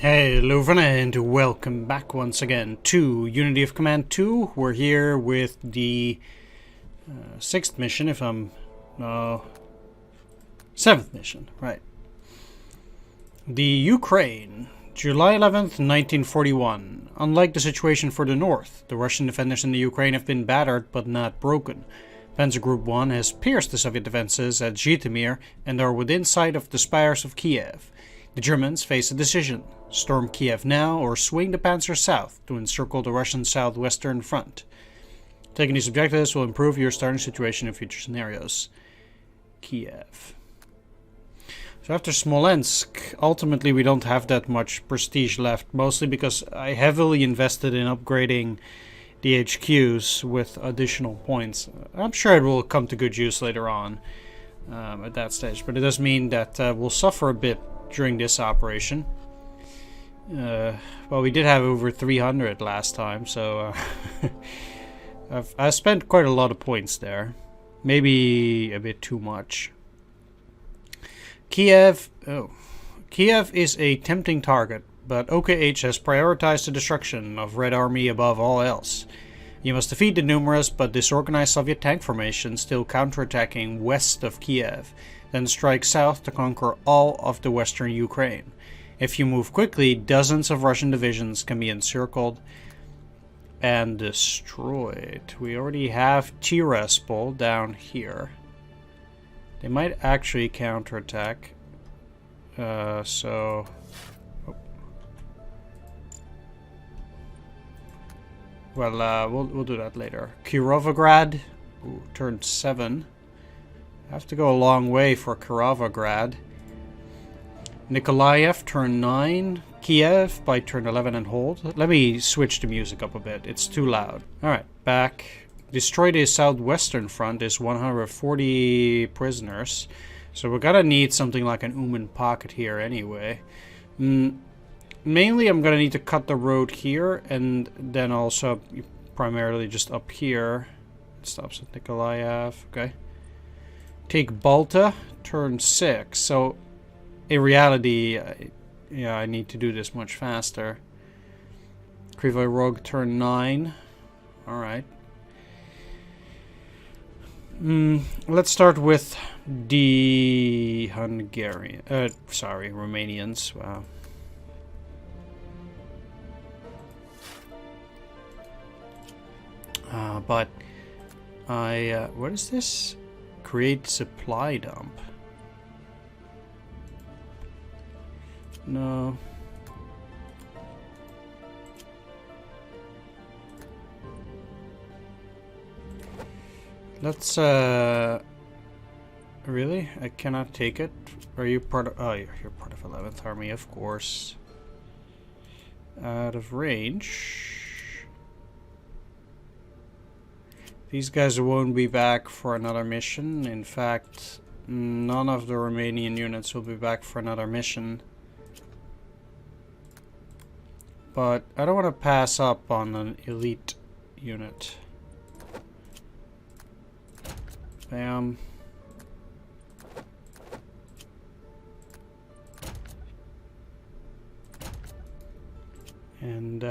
Hello and welcome back once again to Unity of Command 2. We're here with the 6th mission, if I'm... no... 7th mission, right. The Ukraine, July 11th, 1941. Unlike the situation for the north, the Russian defenders in the Ukraine have been battered but not broken. Panzer Group 1 has pierced the Soviet defenses at Zhitomir and are within sight of the spires of Kiev. The Germans face a decision: storm Kiev now or swing the Panzers south to encircle the Russian Southwestern Front. Taking these objectives will improve your starting situation in future scenarios. Kiev. So after Smolensk, ultimately we don't have that much prestige left, mostly because I heavily invested in upgrading the HQs with additional points. I'm sure it will come to good use later on at that stage, but it does mean that we'll suffer a bit during this operation. Well, we did have over 300 last time, so I spent quite a lot of points there. Maybe a bit too much. Kiev is a tempting target, but OKH has prioritized the destruction of Red Army above all else. You must defeat the numerous but disorganized Soviet tank formations still counterattacking west of Kiev, then strike south to conquer all of the western Ukraine. If you move quickly, dozens of Russian divisions can be encircled and destroyed. We already have Tiraspol down here. They might actually counterattack. We'll do that later. Kirovograd, turn 7. Have to go a long way for Kirovograd. Nikolaev, turn 9. Kiev by turn 11 and hold. Let me switch the music up a bit. It's too loud. Alright, back. Destroy the Southwestern Front is 140 prisoners. So we're gonna need something like an Uman pocket here anyway. Mainly I'm gonna need to cut the road here and then also primarily just up here. Stops at Nikolaev. Okay. Take Balta, turn 6. So in reality, yeah, I need to do this much faster. Krivoy Rog, turn 9. Alright. Let's start with the Romanians. Wow. But what is this? Create supply dump. No. Let's, really? I cannot take it? Are you part of... oh, you're part of 11th Army, of course. Out of range. These guys won't be back for another mission. In fact, none of the Romanian units will be back for another mission. But I don't want to pass up on an elite unit. Bam. And,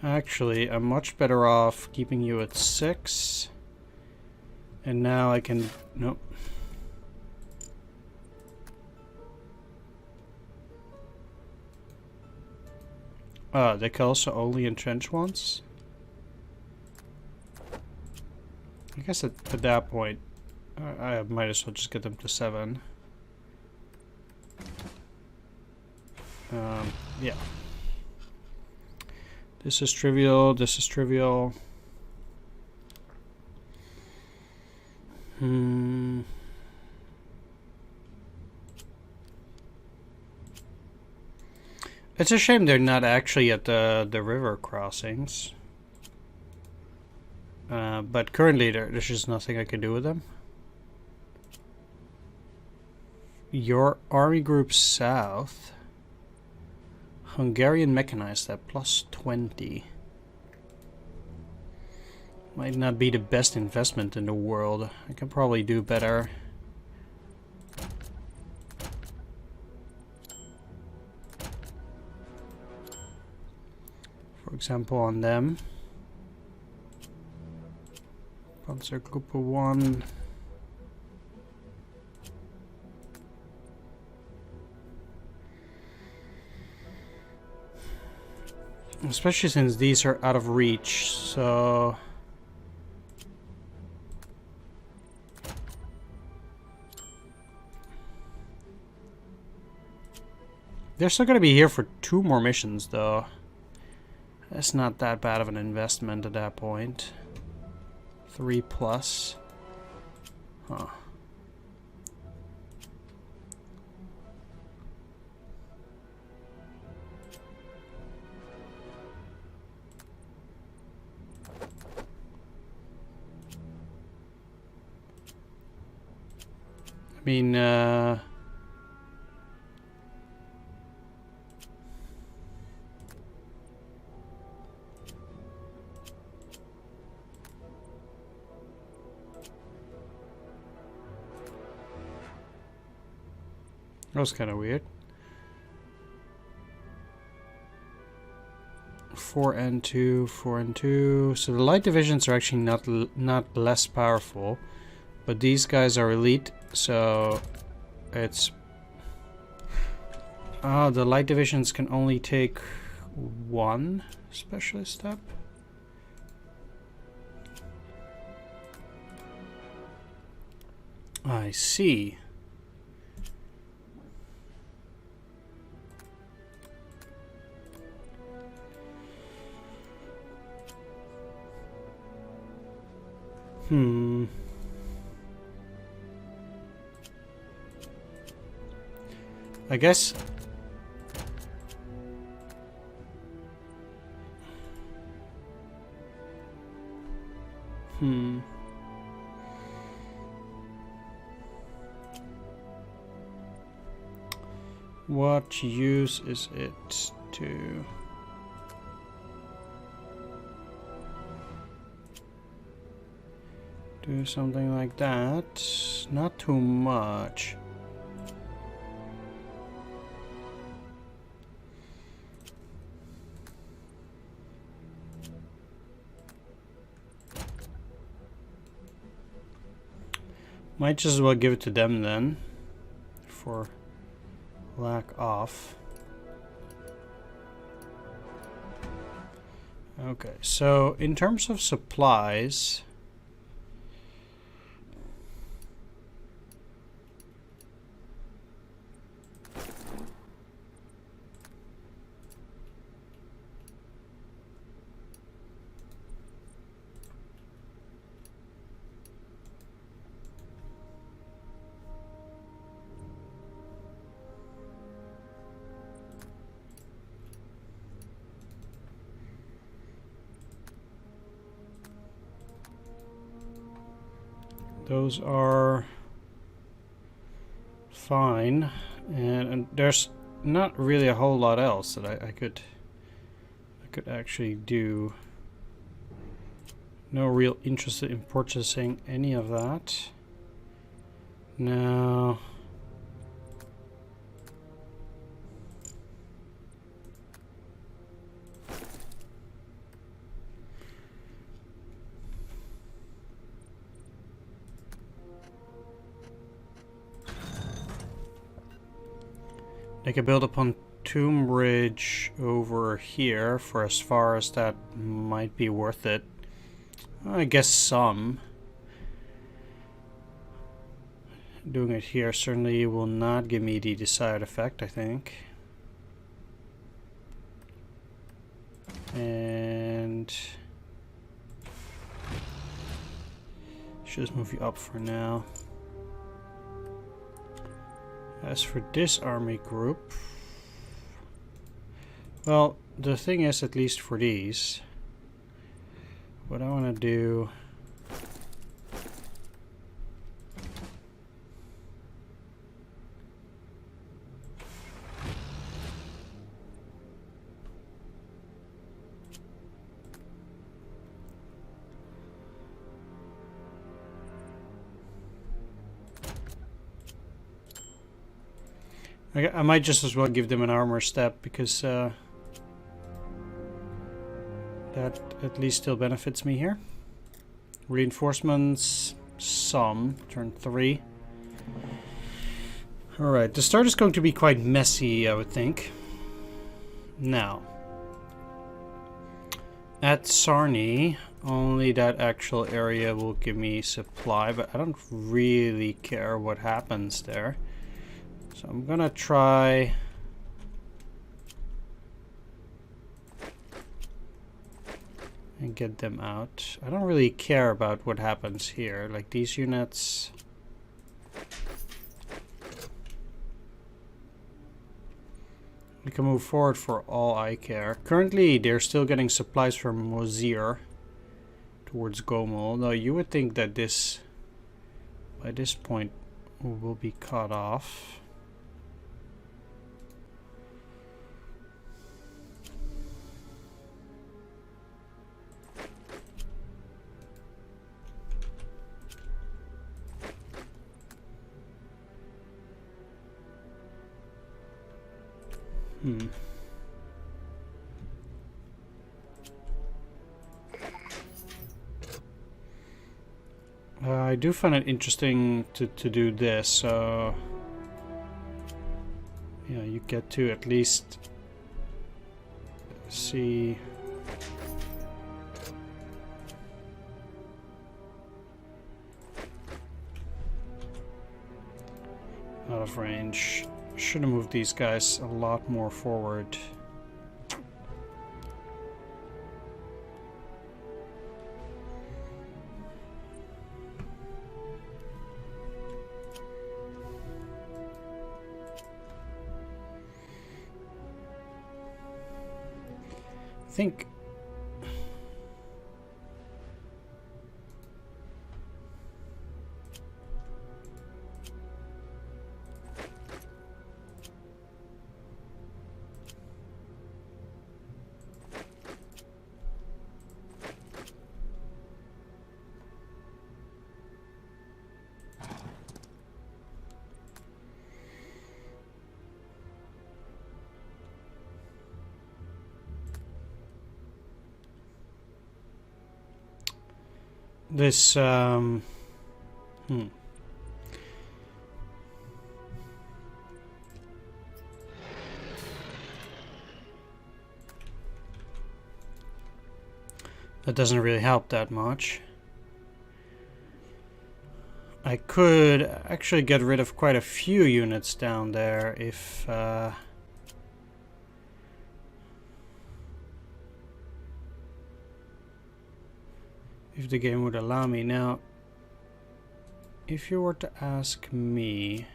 actually, I'm much better off keeping you at 6. And now I can... nope. They can also only entrench once? I guess at that point, I might as well just get them to 7. Yeah. This is trivial, this is trivial. It's a shame they're not actually at the river crossings. But currently there's just nothing I can do with them. Your army group south. Hungarian mechanized at plus 20. Might not be the best investment in the world. I could probably do better. For example, on them. Panzer Group 1. Especially since these are out of reach, so... They're still going to be here for 2 more missions, though. That's not that bad of an investment at that point. 3 plus. Huh. I mean, that was kind of weird. 4 and 2, 4 and 2. So the light divisions are actually not less powerful, but these guys are elite, so it's... Oh, the light divisions can only take 1 specialist step. I see. I guess... What use is it to... do something like that? Not too much. Might just as well give it to them then, for lack of. Okay, so in terms of supplies, those are fine, and there's not really a whole lot else that I could actually do. No real interest in purchasing any of that. No. They could build a pontoon bridge over here for as far as that might be worth it. I guess some. Doing it here certainly will not give me the desired effect, I think. And should just move you up for now. As for this army group, well, the thing is, at least for these, what I want to do I might just as well give them an armor step, because that at least still benefits me here. Reinforcements, some. Turn 3. Alright, the start is going to be quite messy, I would think. Now, at Sarny, only that actual area will give me supply, but I don't really care what happens there. So I'm gonna try... and get them out. I don't really care about what happens here. Like these units... we can move forward for all I care. Currently, they're still getting supplies from Mozir towards Gomel. Though you would think that this, by this point, will be cut off. I do find it interesting to do this, so yeah, you get to at least see out of range. Should have moved these guys a lot more forward. I think this that doesn't really help that much. I could actually get rid of quite a few units down there if the game would allow me. Now, if you were to ask me,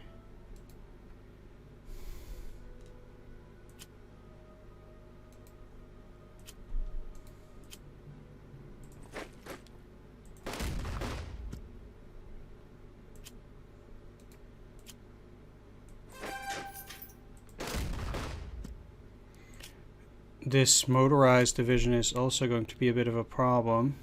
this motorized division is also going to be a bit of a problem.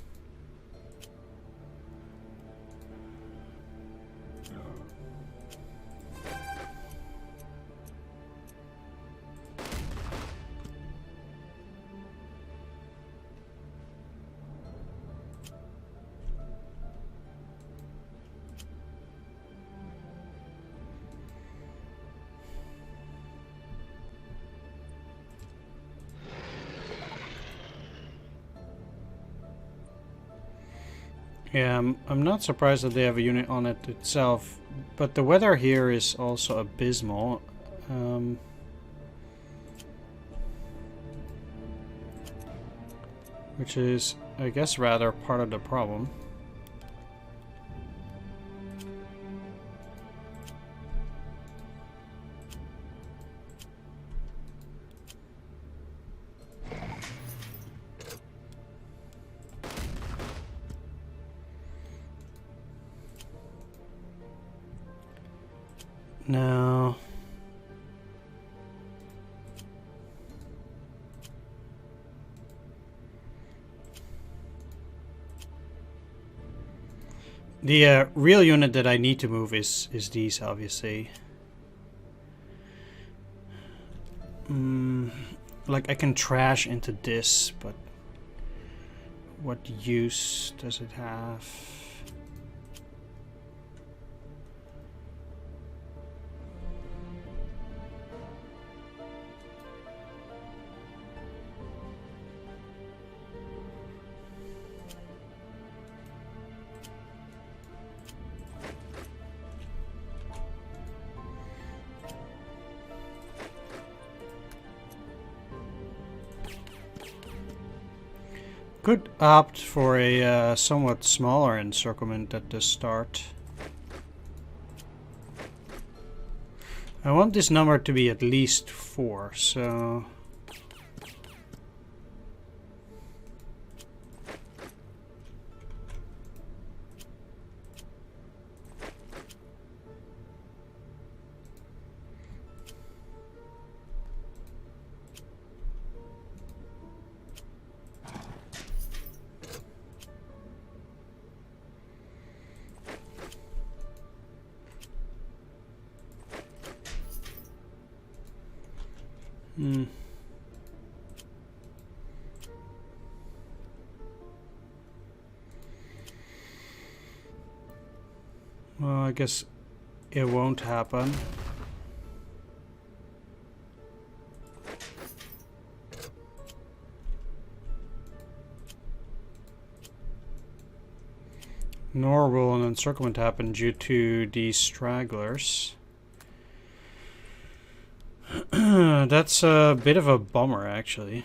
Yeah, I'm not surprised that they have a unit on it itself, but the weather here is also abysmal. Which is, I guess, rather part of the problem. Now, the real unit that I need to move is these, obviously. Like I can trash into this, but what use does it have? Could opt for a somewhat smaller encirclement at the start. I want this number to be at least 4, so... Well, I guess it won't happen. Nor will an encirclement happen due to these stragglers. That's a bit of a bummer, actually.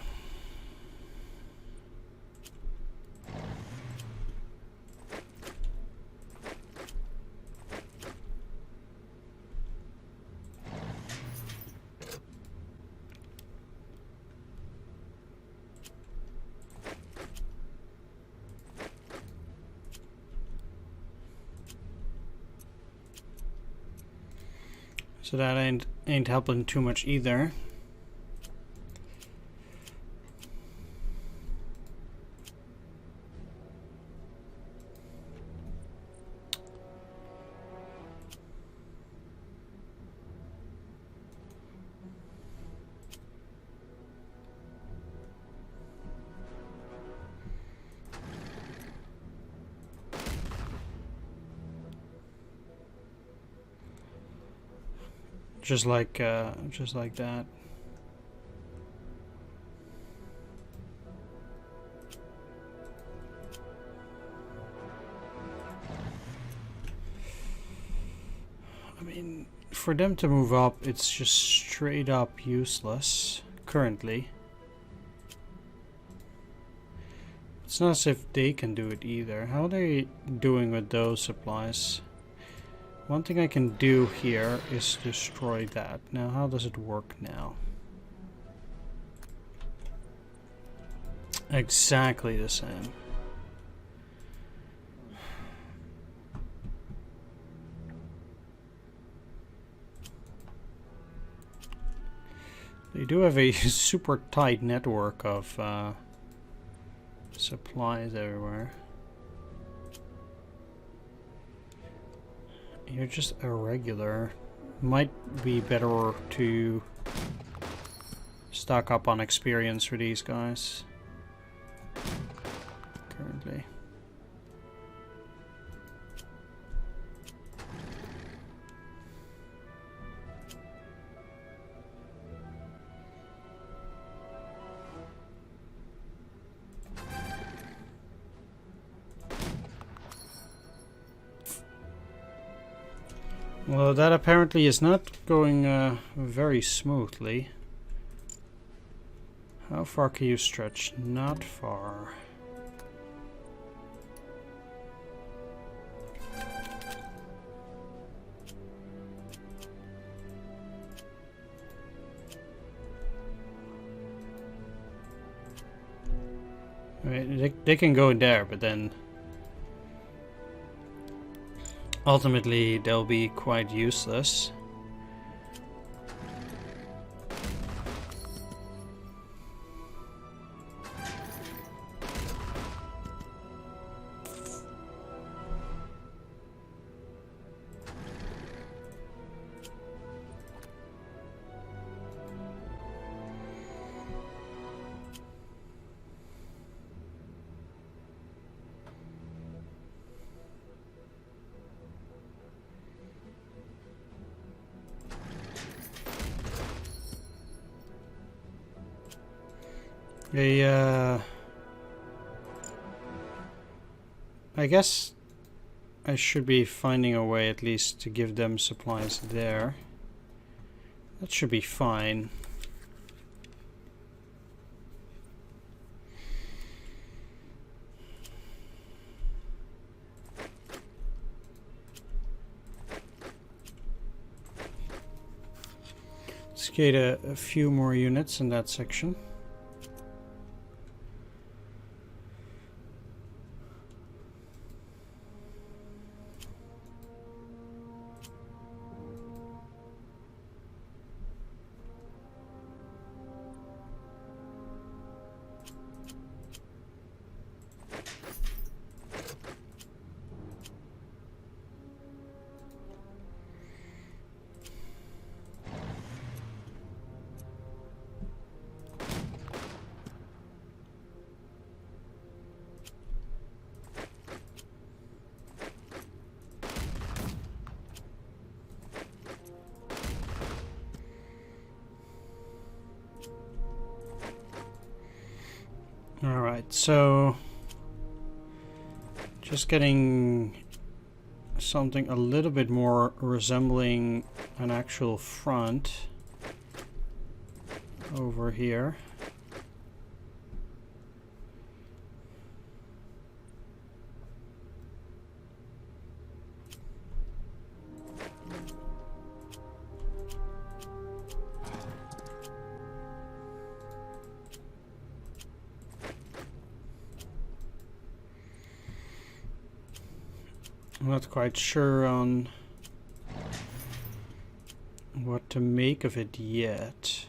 So that ain't helping too much either. Just like that. I mean, for them to move up, it's just straight up useless currently. It's not as if they can do it either. How are they doing with those supplies? One thing I can do here is destroy that. Now, how does it work now? Exactly the same. They do have a super tight network of supplies everywhere. You're just irregular. Might be better to stock up on experience for these guys. Currently. Well, that apparently is not going very smoothly. How far can you stretch? Not far. I mean, they can go in there, but then ultimately they'll be quite useless. I guess I should be finding a way at least to give them supplies there. That should be fine. Let's get a few more units in that section. Alright, so just getting something a little bit more resembling an actual front over here. I'm not quite sure on what to make of it yet.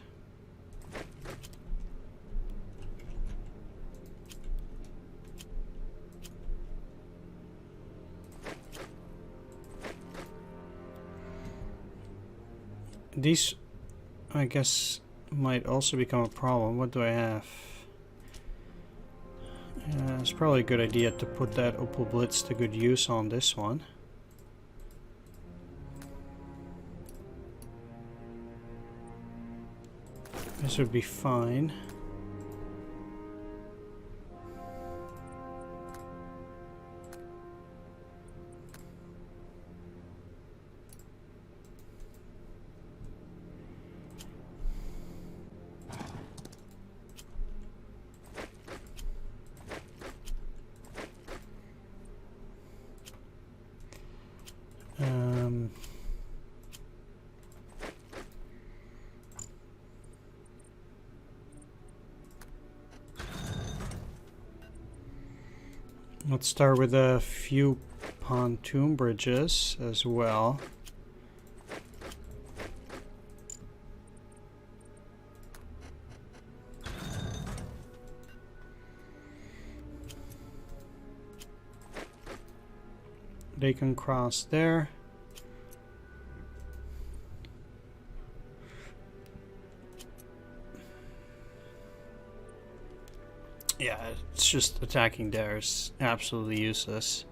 These, I guess, might also become a problem. What do I have? It's probably a good idea to put that Opal Blitz to good use on this one. This would be fine. Let's start with a few pontoon bridges as well. They can cross there. Yeah, it's just attacking there is absolutely useless.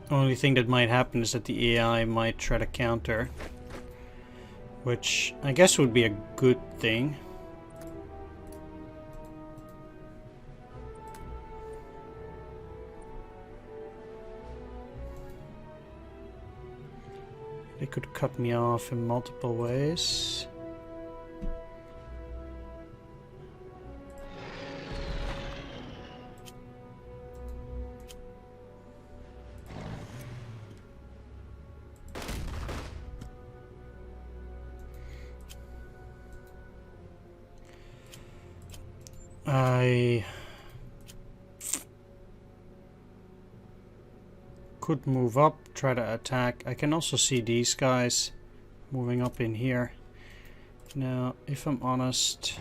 Only thing that might happen is that the AI might try to counter, which I guess would be a good thing. They could cut me off in multiple ways. I could move up, try to attack. I can also see these guys moving up in here. Now, if I'm honest,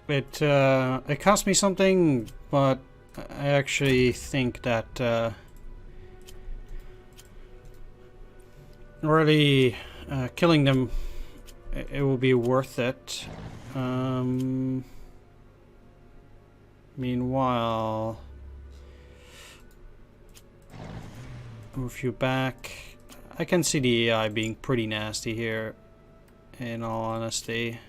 It cost me something, but I actually think that really killing them, it will be worth it. Meanwhile, move you back. I can see the AI being pretty nasty here, in all honesty.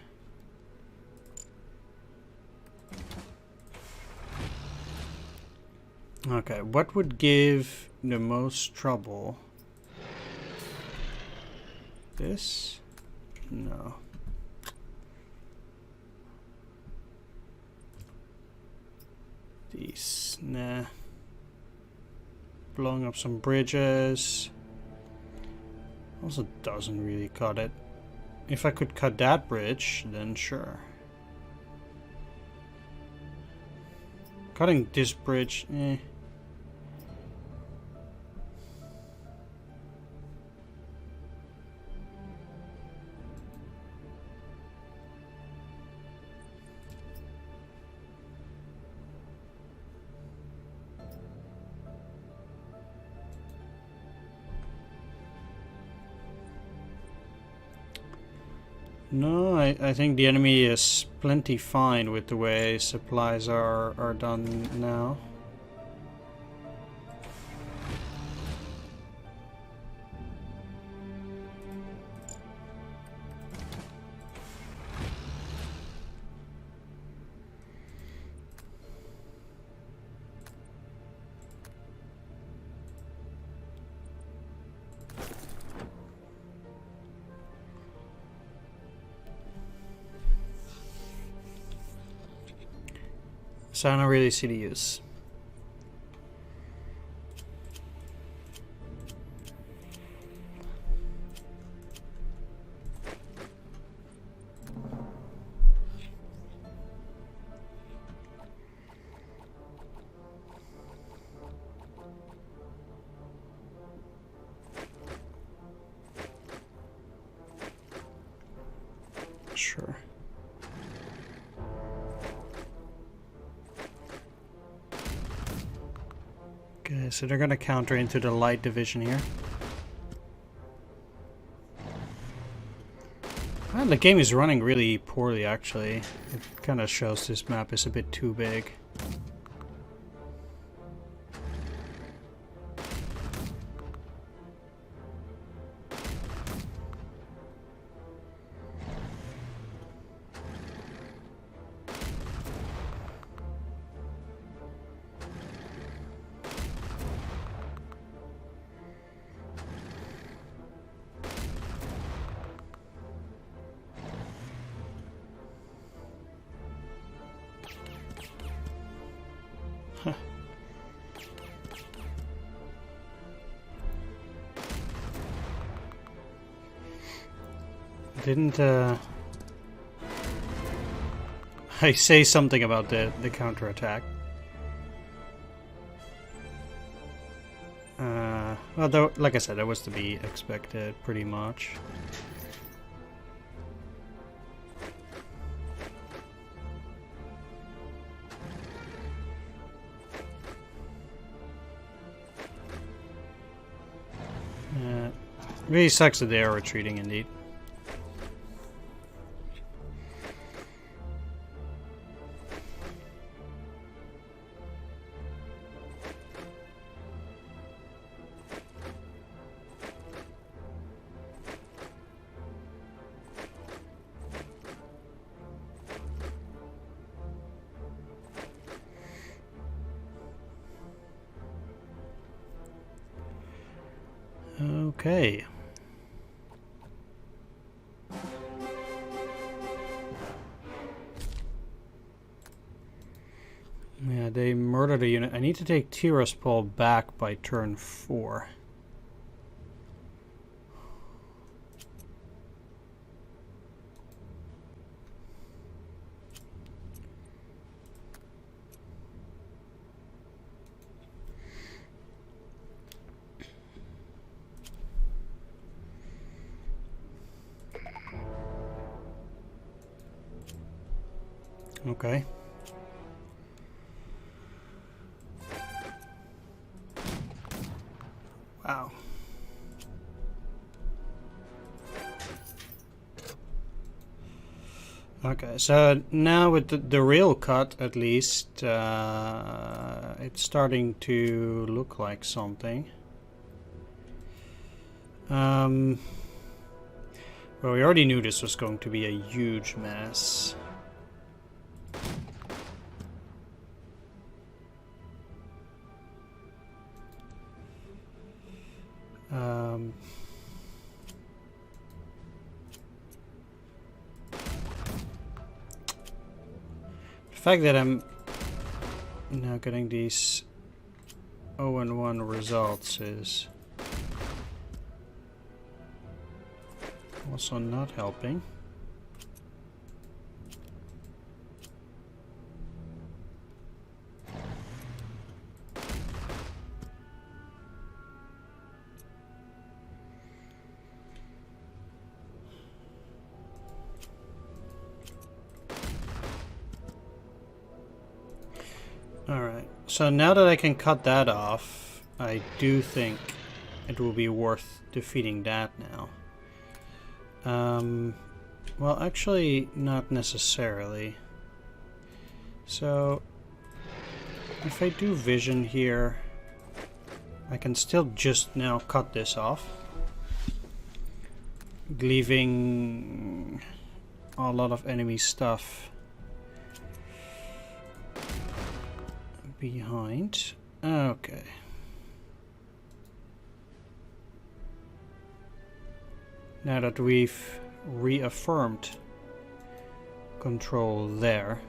Okay, what would give the most trouble? This? No. These, nah. Blowing up some bridges. Also doesn't really cut it. If I could cut that bridge, then sure. Cutting this bridge, eh. No, I think the enemy is plenty fine with the way supplies are done now. So I don't really see the use. Sure. Okay, so they're gonna counter into the light division here. And the game is running really poorly, actually. It kind of shows this map is a bit too big. Didn't I say something about the counterattack? Well, though, like I said, that was to be expected, pretty much. Really sucks that they are retreating, indeed. Okay. Yeah, they murdered a unit. I need to take Tiraspol back by turn 4. Okay. Wow. Okay, so now with the real cut, at least, it's starting to look like something. Well, we already knew this was going to be a huge mess. The fact that I'm now getting these 0-1 results is also not helping. Alright, so now that I can cut that off, I do think it will be worth defeating that now. Well, actually, not necessarily. So, if I do vision here, I can still just now cut this off, leaving a lot of enemy stuff behind. Okay. Now that we've reaffirmed control there.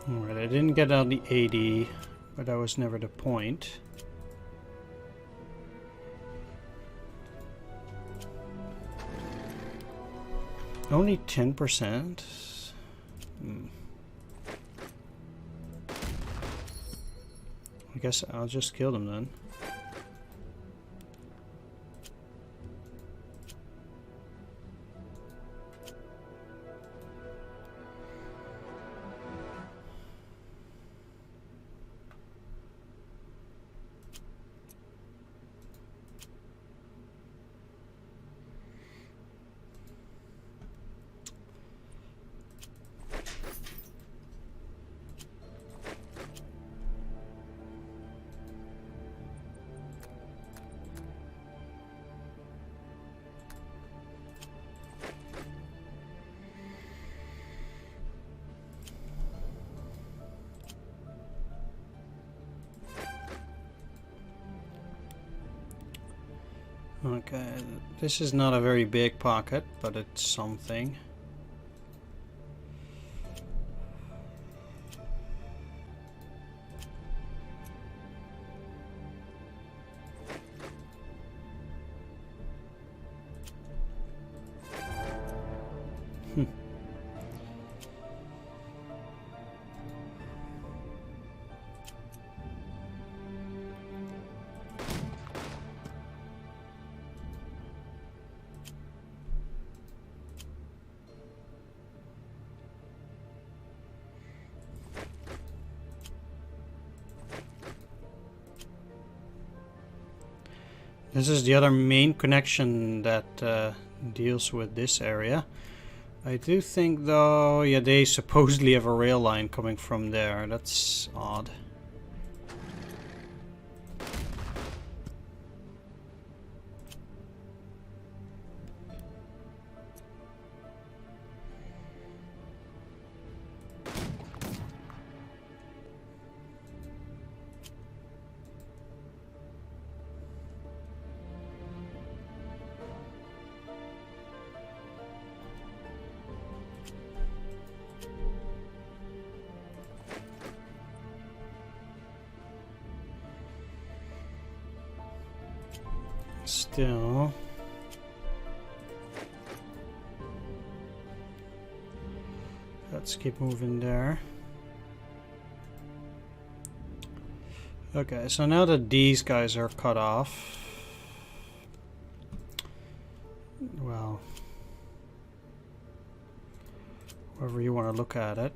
Alright, I didn't get on the 80, but that was never the point. Only 10%? I guess I'll just kill them then. Okay, this is not a very big pocket, but it's something. This is the other main connection that deals with this area. I do think though, yeah, they supposedly have a rail line coming from there. That's odd. Still. Let's keep moving there. Okay, so now that these guys are cut off, well, however you want to look at it.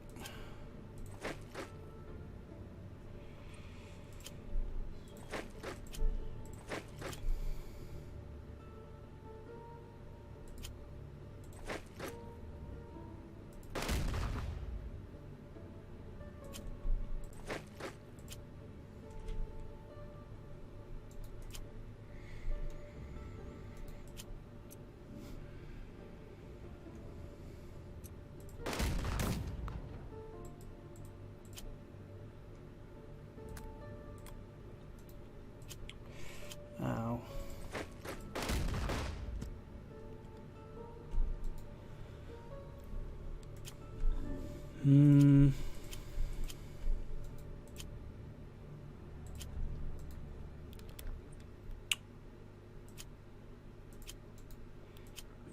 Ow.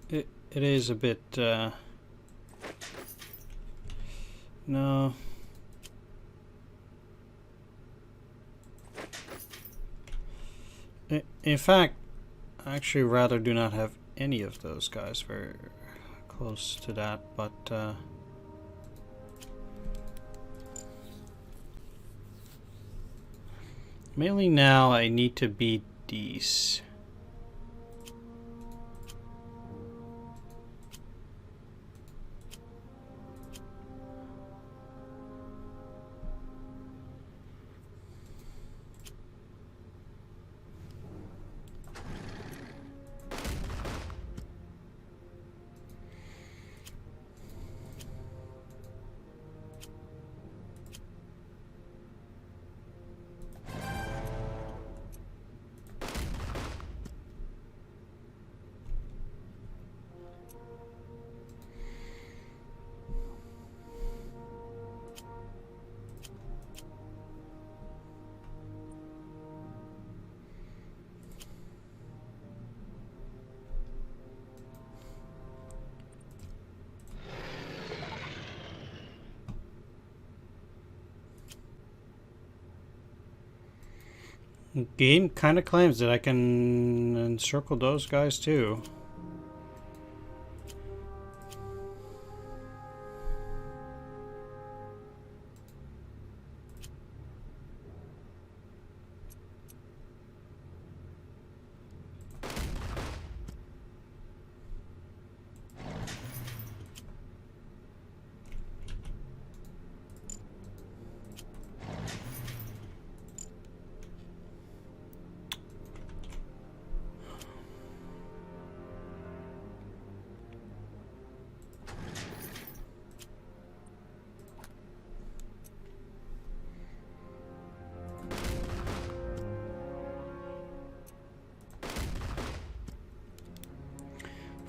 It is a bit no. In fact, I actually rather do not have any of those guys very close to that, but mainly now I need to beat these. The game kind of claims that I can encircle those guys too.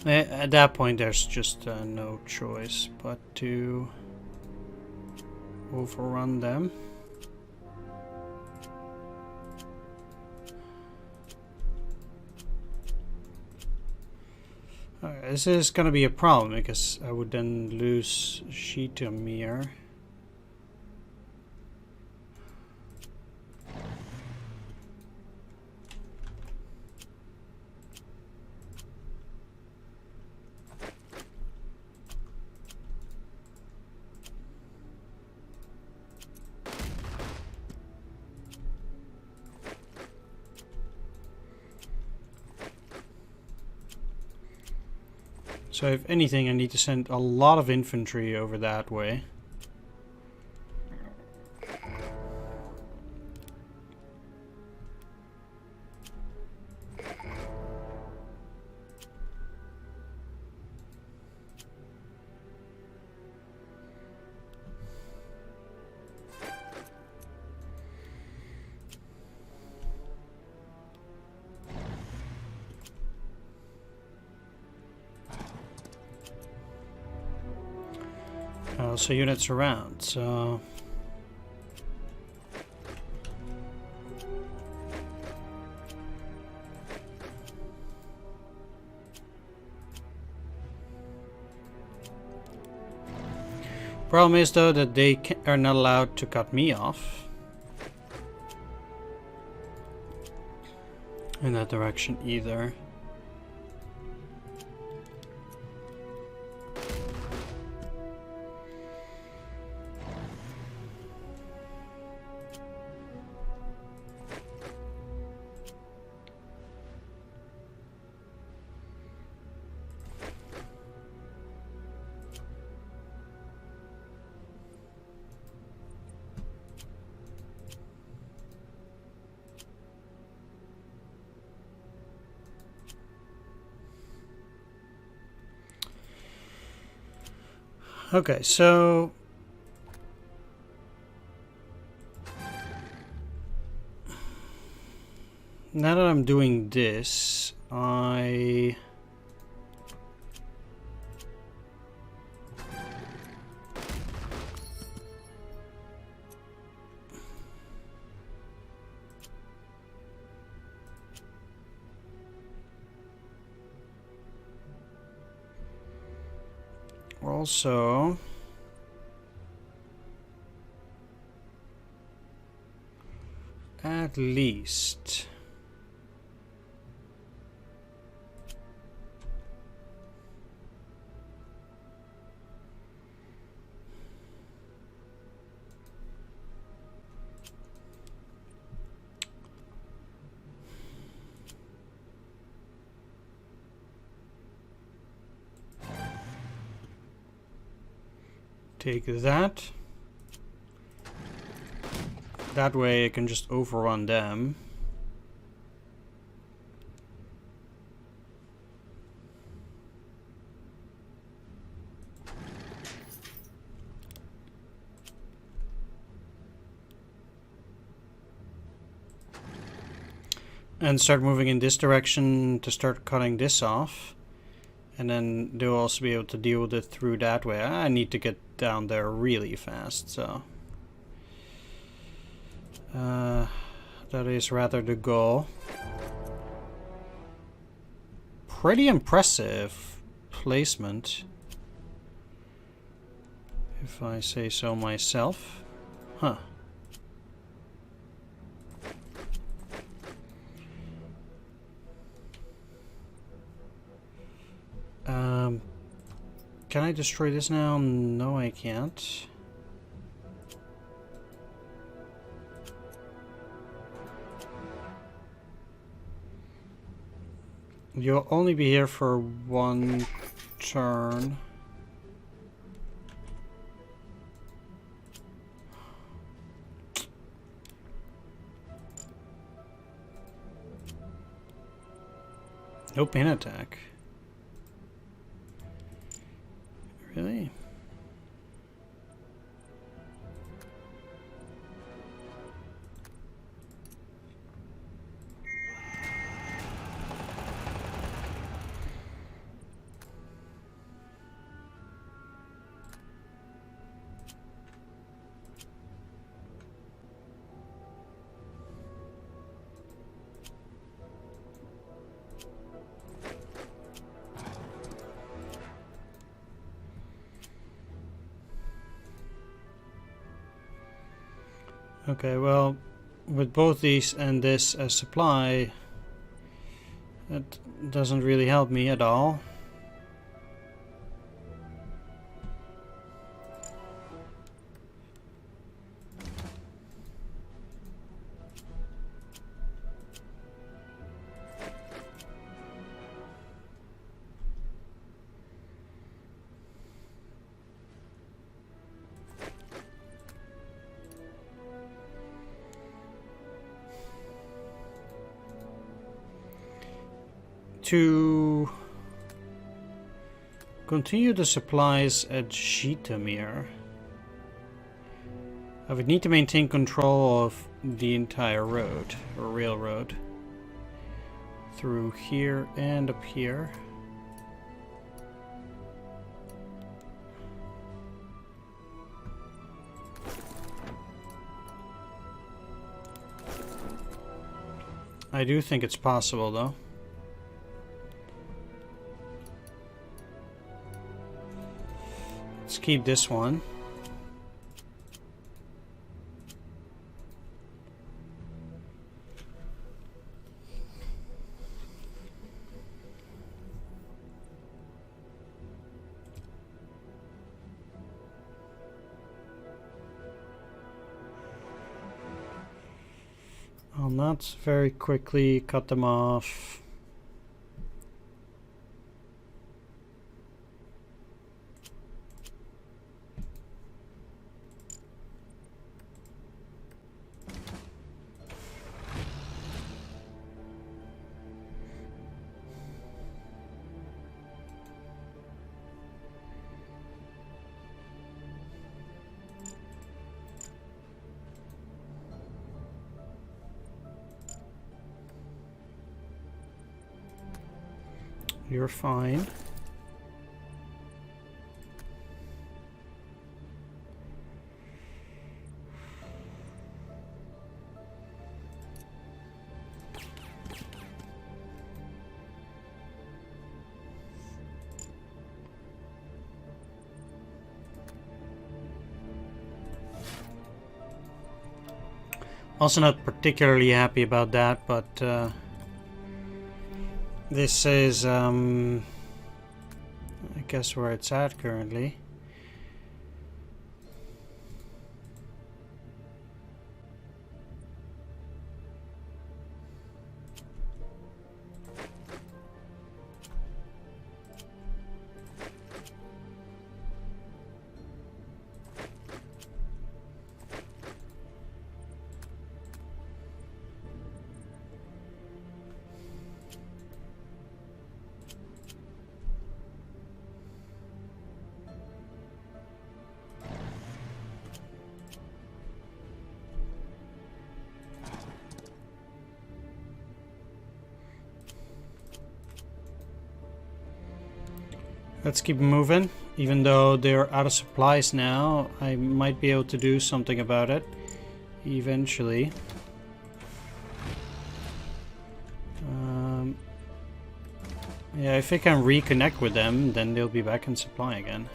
At that point, there's just no choice but to overrun them. This is going to be a problem because I would then lose Zhitomir. So if anything, I need to send a lot of infantry over that way. So units around, so Problem is though that they are not allowed to cut me off in that direction either. Okay, so now that I'm doing this, I also at least take that. That way I can just overrun them. And start moving in this direction to start cutting this off. And then they'll also be able to deal with it through that way. I need to get down there really fast, so that is rather the goal. Pretty impressive placement, if I say so myself. Huh. Can I destroy this now? No, I can't. You'll only be here for one turn. No pin attack. Really? Okay, well, with both these and this as supply, that doesn't really help me at all. To continue the supplies at Zhitomir, I would need to maintain control of the entire road, or railroad, through here and up here. I do think it's possible, though. Let's keep this one. I'll not very quickly cut them off. You're fine. Also not particularly happy about that, but this is, I guess, where it's at currently. Let's keep moving. Even though they're out of supplies now, I might be able to do something about it eventually. Yeah, if I can reconnect with them, then they'll be back in supply again.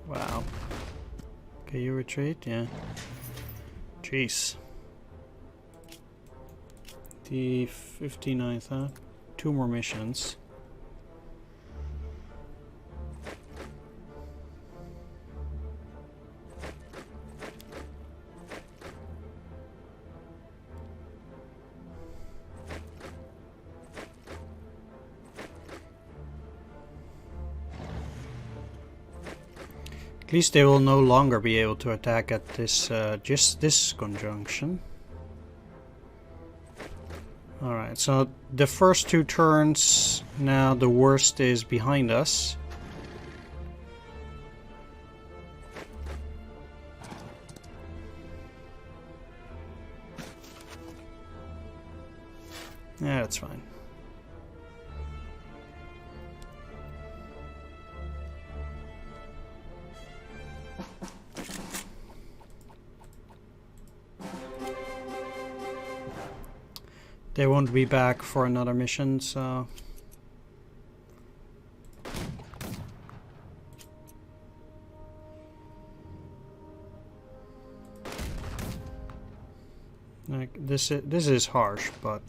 Wow. Okay, you retreat? Yeah. Jeez. The 59th, huh? 2 more missions. At least they will no longer be able to attack at this, just this conjunction. Alright, so the first 2 turns, now the worst is behind us. Yeah, that's fine. They won't be back for another mission, so... Like, this is harsh, but...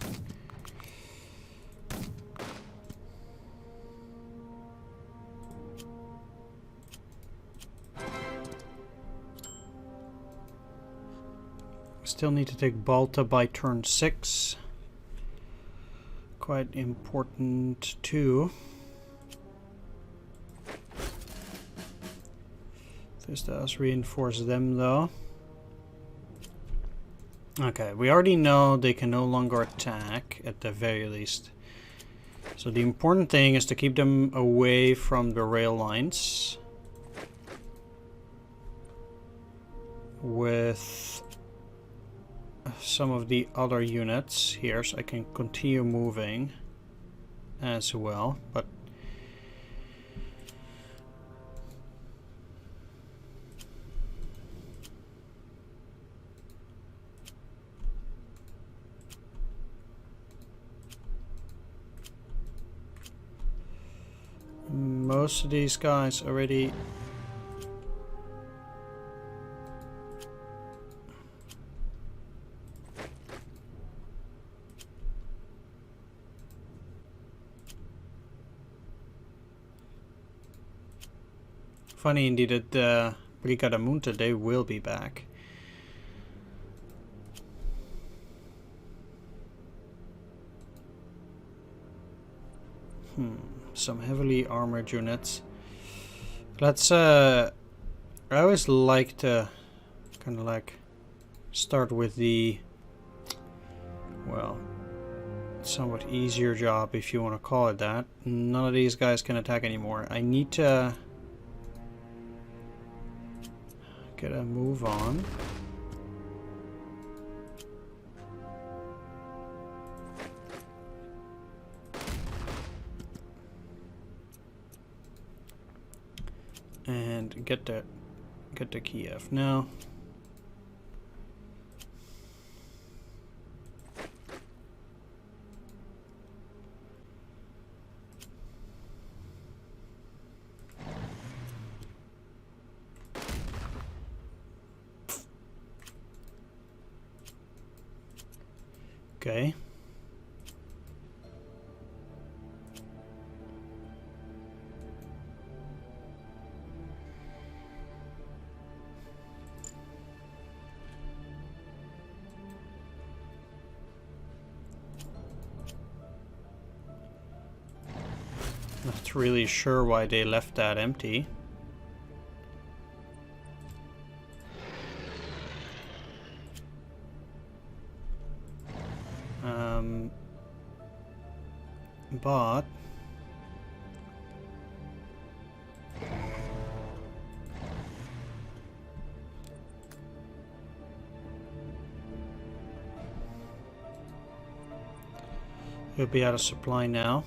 Still need to take Balta by turn 6. Quite important too. This does reinforce them though. Okay, we already know they can no longer attack at the very least. So the important thing is to keep them away from the rail lines. With some of the other units here, so I can continue moving as well, but most of these guys already... Funny indeed that the Brigada Munta, they will be back. Some heavily armored units. Let's I always like to kind of like start with the, well, somewhat easier job, if you want to call it that. None of these guys can attack anymore. I need to get a move on. And get to Kiev now. Okay. Not really sure why they left that empty. But he'll be out of supply now.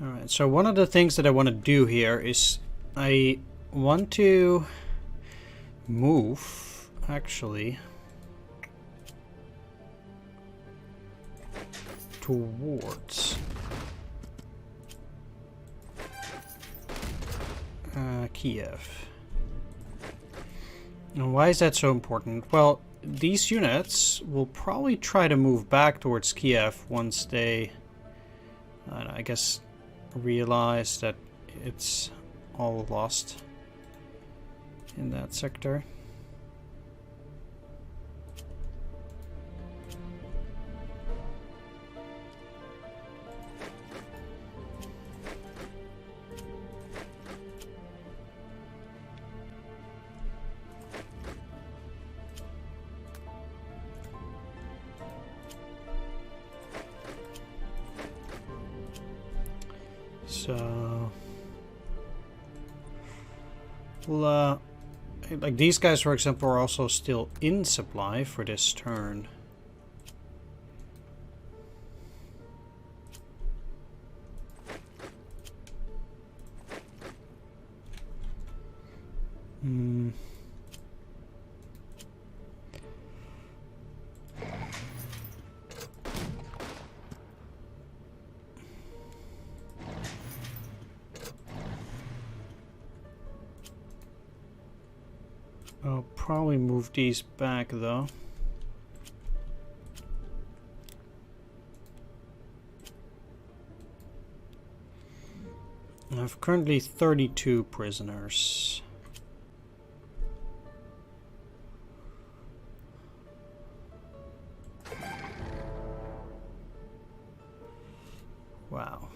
Alright, so one of the things that I want to do here is I want to move, actually, towards Kiev. And why is that so important? Well, these units will probably try to move back towards Kiev once they, I guess, realize that it's all lost in that sector. So, well, like these guys, for example, are also still in supply for this turn. I'll probably move these back though. I have currently 32 prisoners. Wow.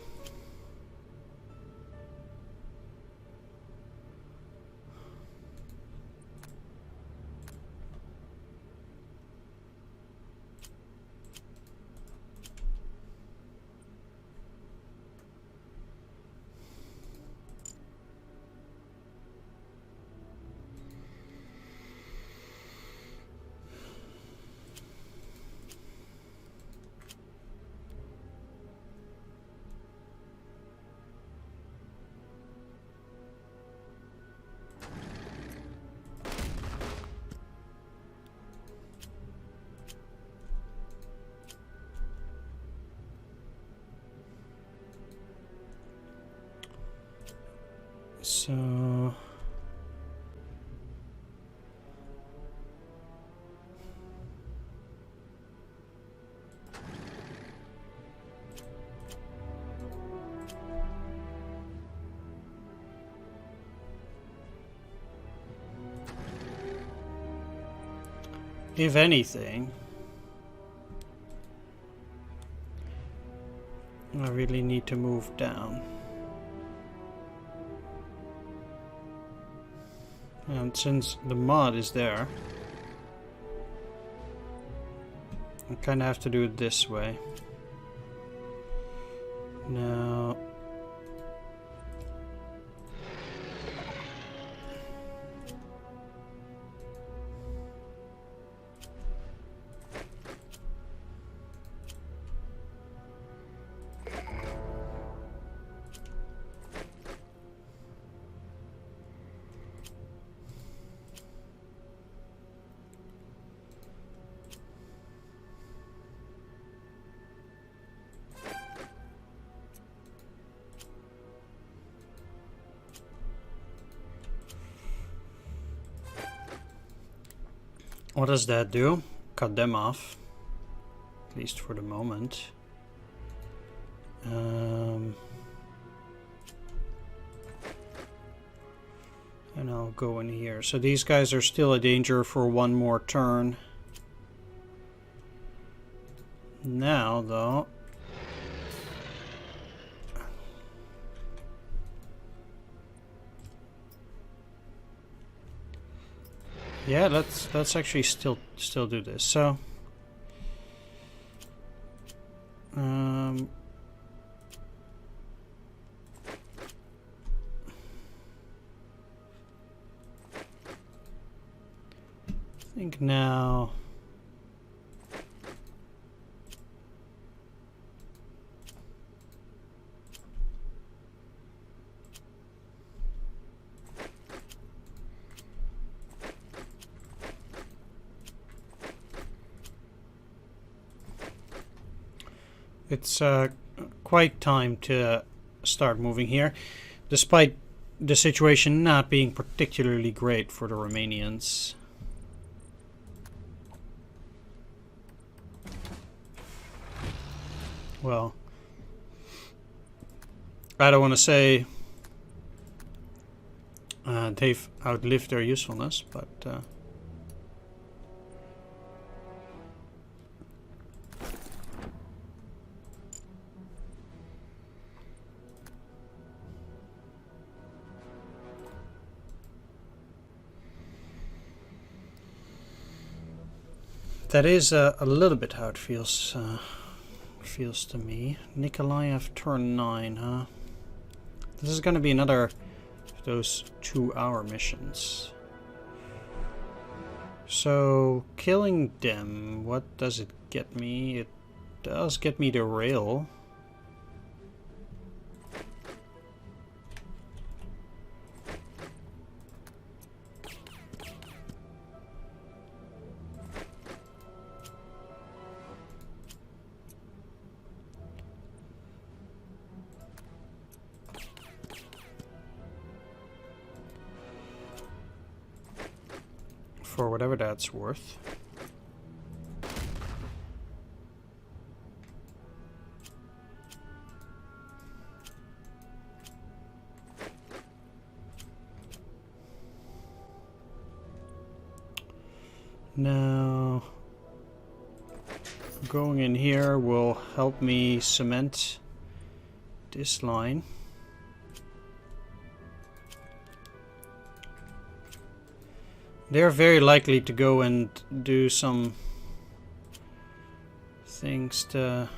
So if anything, I really need to move down. And since the mod is there, I kind of have to do it this way. Now, what does that do? Cut them off, at least for the moment. And I'll go in here. So these guys are still a danger for one more turn. Now, though, yeah, let's actually still do this. So, I think now. It's quite time to start moving here, despite the situation not being particularly great for the Romanians. Well, I don't want to say they've outlived their usefulness, but that is a little bit how it feels to me. Nikolaev turn 9, huh? This is going to be another of those 2-hour missions. So, killing them, what does it get me? It does get me the rail. For whatever that's worth. Now, going in here will help me cement this line. They're very likely to go and do some things to...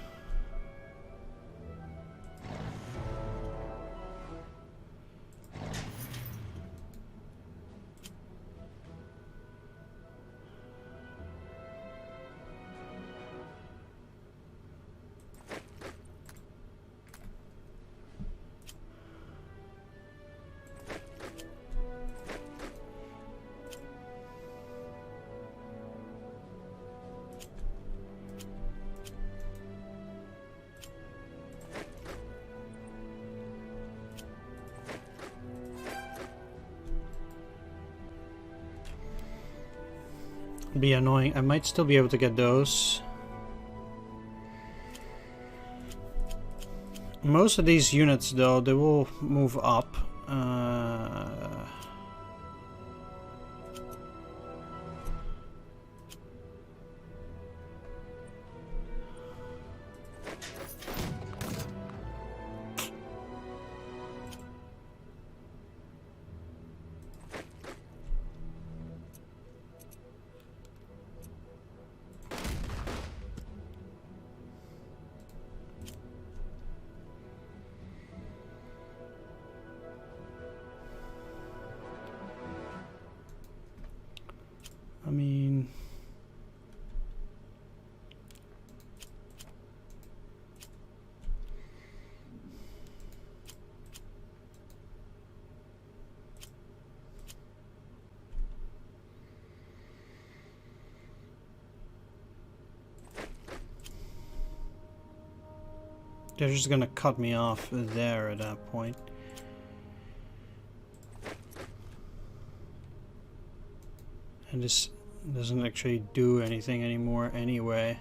Be annoying. I might still be able to get those. Most of these units, though, they will move up. I mean, they're just gonna cut me off there at that point. And this doesn't actually do anything anymore anyway,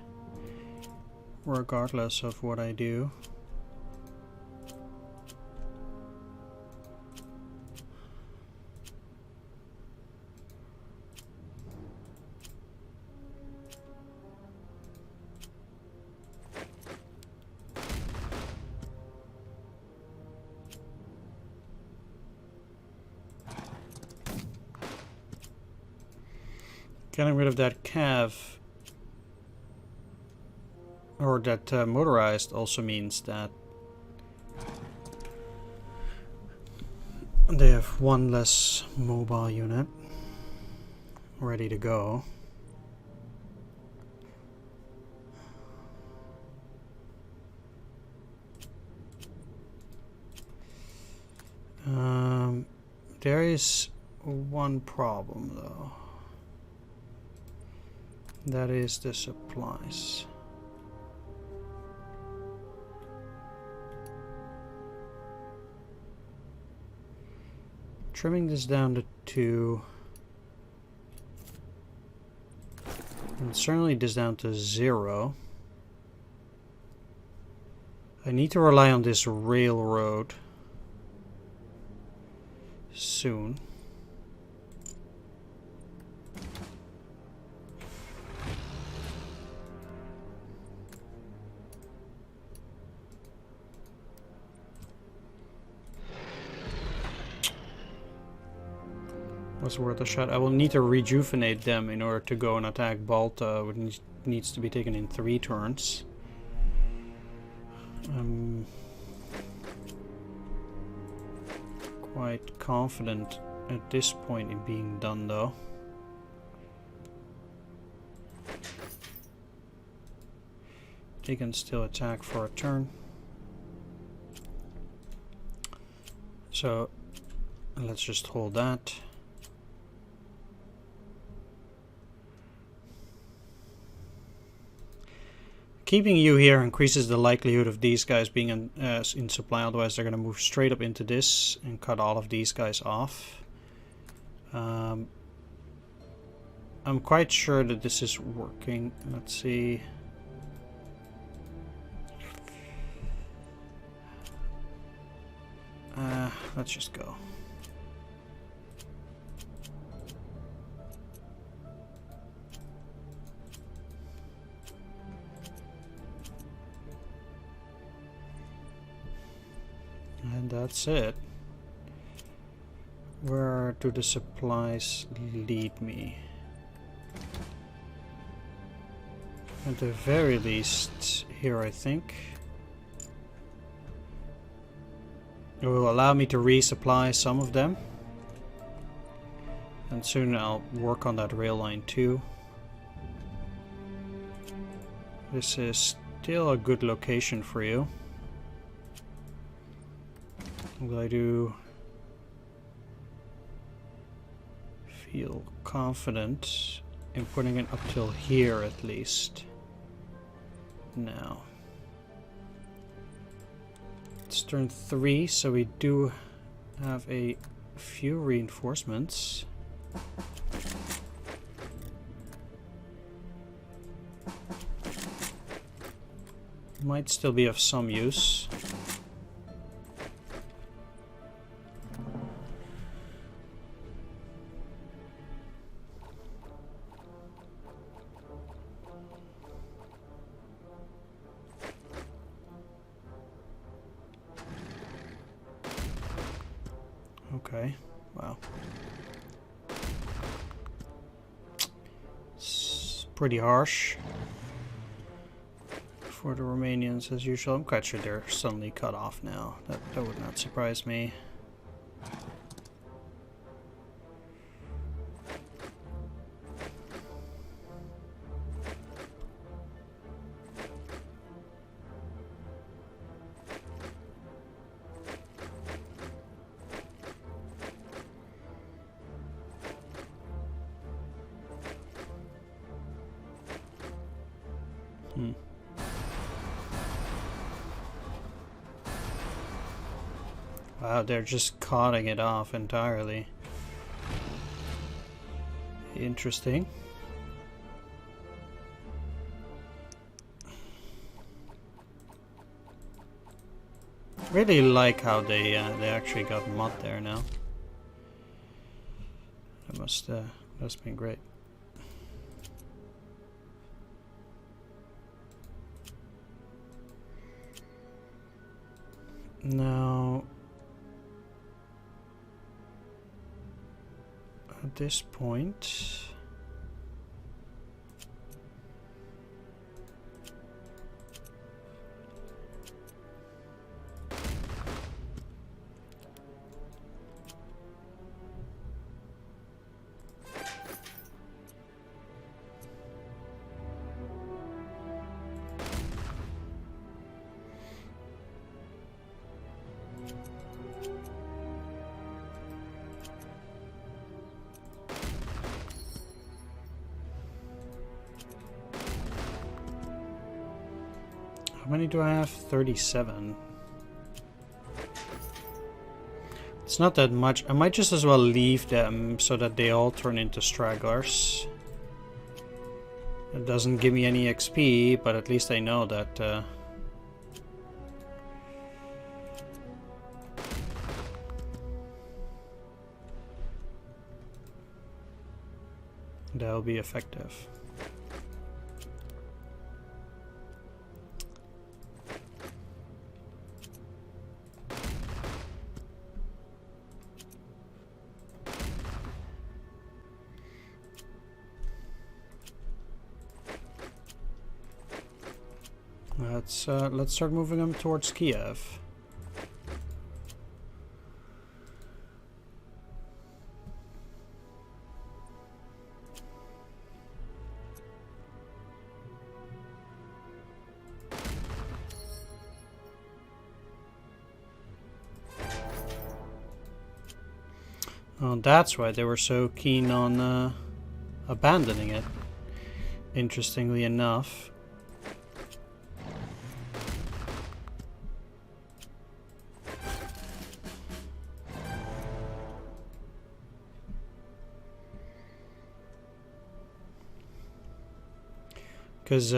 regardless of what I do. Getting rid of that Kiev, or that motorized, also means that they have one less mobile unit ready to go. There is one problem, though. That is the supplies. Trimming this down to 2. And certainly this down to 0. I need to rely on this railroad soon. Was worth a shot. I will need to rejuvenate them in order to go and attack Balta, which needs to be taken in 3 turns. I'm quite confident at this point in being done, though. They can still attack for a turn. So let's just hold that. Keeping you here increases the likelihood of these guys being in supply, otherwise they're going to move straight up into this and cut all of these guys off. I'm quite sure that this is working. Let's see. Let's just go. And that's it. Where do the supplies lead me? At the very least, here I think. It will allow me to resupply some of them. And soon I'll work on that rail line too. This is still a good location for you. Will I do feel confident in putting it up till here at least? Now. It's turn 3, so we do have a few reinforcements. Might still be of some use. Okay, wow. It's pretty harsh for the Romanians as usual. I'm quite sure they're suddenly cut off now. That would not surprise me. Wow, they're just cutting it off entirely. Interesting. Really like how they actually got mud there now. That must have been great. Now, at this point, how many do I have? 37. It's not that much. I might just as well leave them so that they all turn into stragglers. It doesn't give me any XP, but at least I know that that'll be effective. Let's start moving them towards Kiev. Oh, that's why they were so keen on abandoning it. Interestingly enough. Because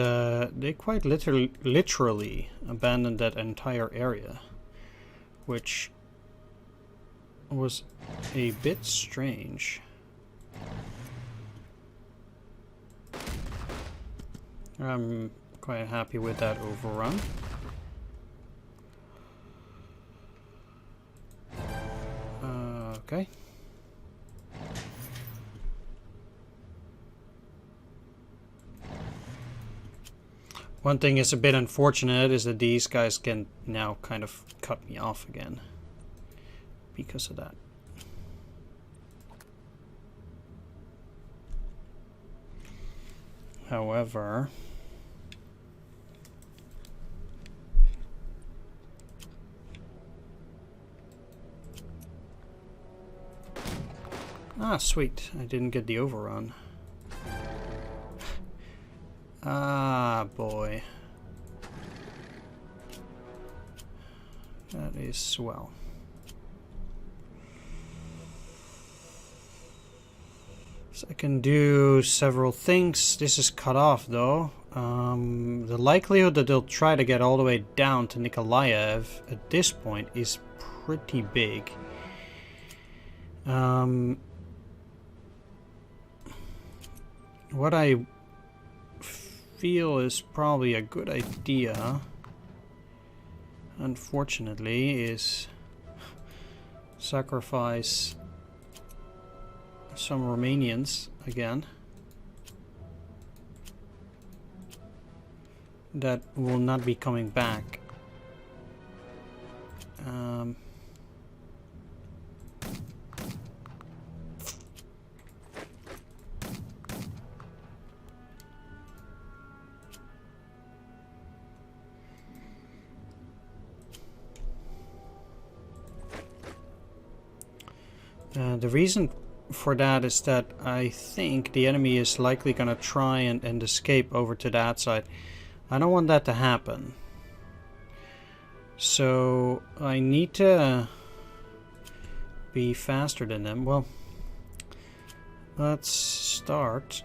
they quite literally abandoned that entire area, which was a bit strange. I'm quite happy with that overrun. Okay. One thing is a bit unfortunate is that these guys can now kind of cut me off again because of that. However, ah, sweet, I didn't get the overrun. Ah, boy. That is swell. So I can do several things. This is cut off, though. The likelihood that they'll try to get all the way down to Nikolaev at this point is pretty big. What I feel is probably a good idea, unfortunately, is sacrifice some Romanians again. That will not be coming back. The reason for that is that I think the enemy is likely going to try and escape over to that side. I don't want that to happen. So I need to be faster than them. Well, let's start.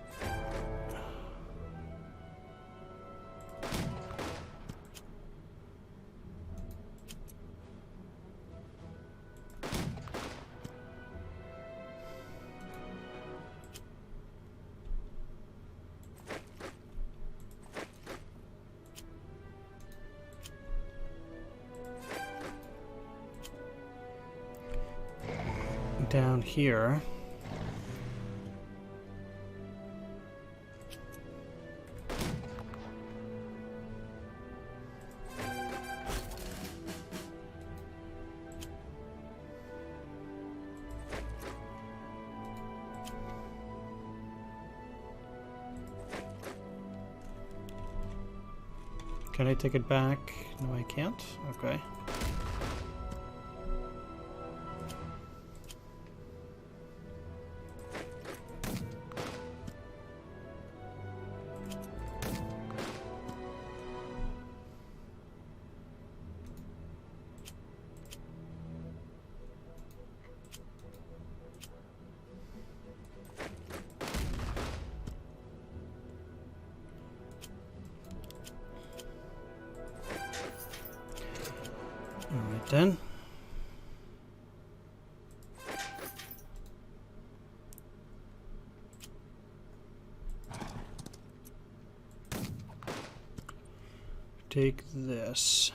Down here. Can I take it back? No, I can't. Okay. Alright then. Take this.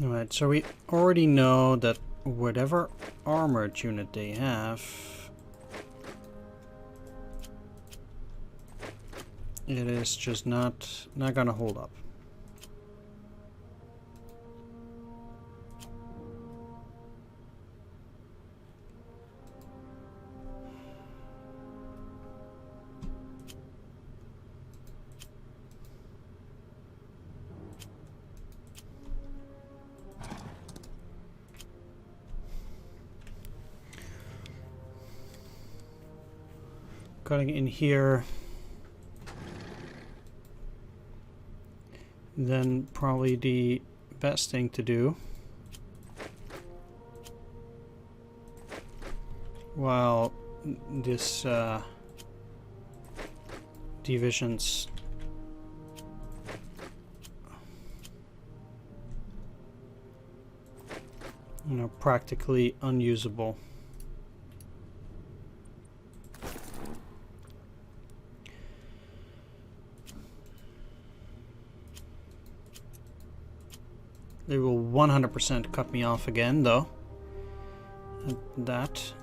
Alright, so we already know that whatever armored unit they have, it is just not gonna hold up. Cutting in here. Then probably the best thing to do, while this division's practically unusable. They will 100% cut me off again, though. And that.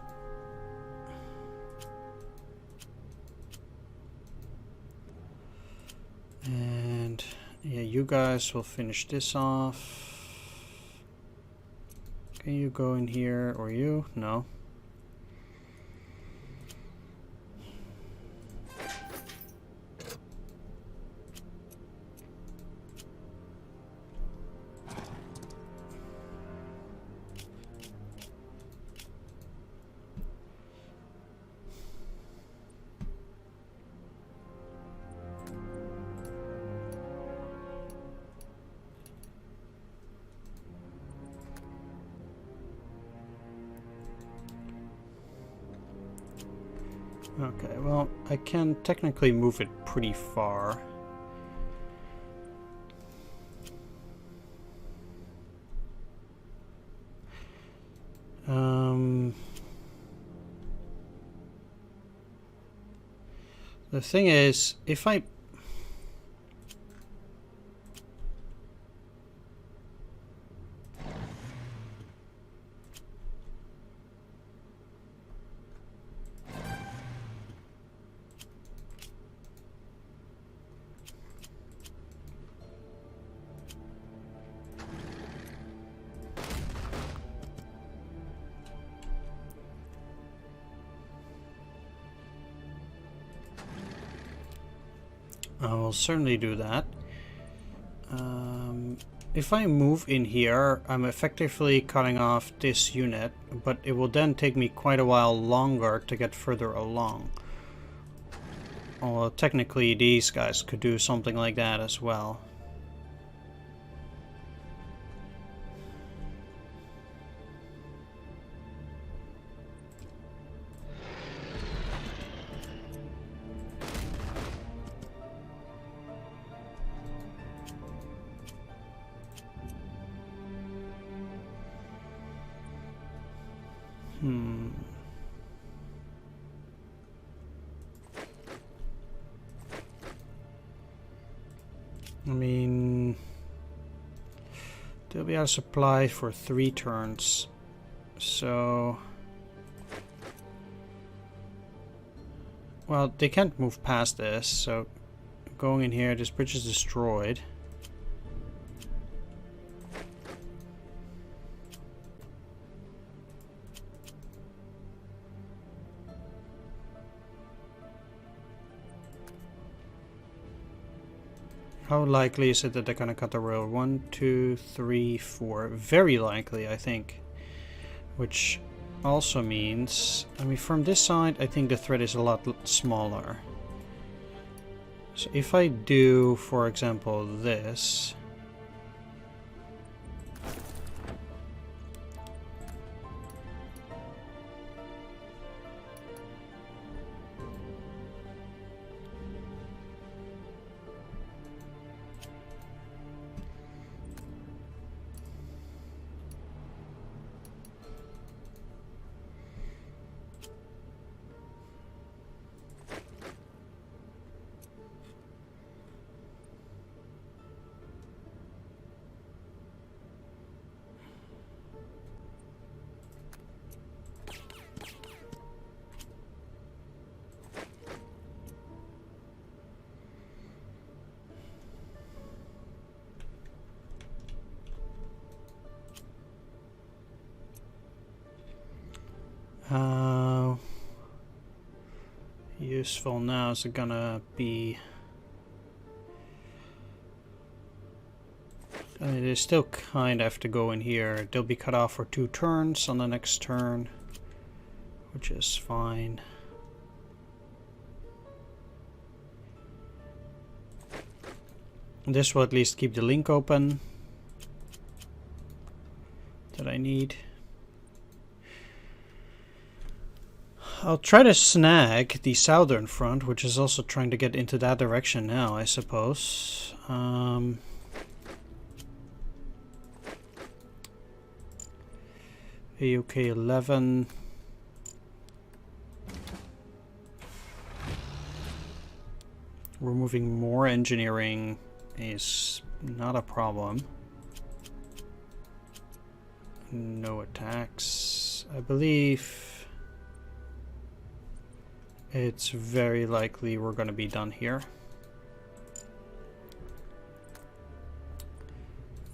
And yeah, you guys will finish this off. Can you go in here, or you? No. Okay, well, I can technically move it pretty far. The thing is, if I... I will certainly do that. If I move in here, I'm effectively cutting off this unit, but it will then take me quite a while longer to get further along. Although technically these guys could do something like that as well. I mean, they'll be out of supply for 3 turns, so... Well, they can't move past this, so going in here, this bridge is destroyed. How likely is it that they're gonna cut the road? 1, 2, 3, 4. Very likely, I think. Which also means, I mean, from this side, I think the threat is a lot smaller. So if I do, for example, this... useful now is gonna be... I mean, they still kind of have to go in here. They'll be cut off for 2 turns on the next turn, which is fine. This will at least keep the link open that I need. I'll try to snag the southern front, which is also trying to get into that direction now, I suppose. AOK 11. Removing more engineering is not a problem. No attacks. I believe it's very likely we're going to be done here.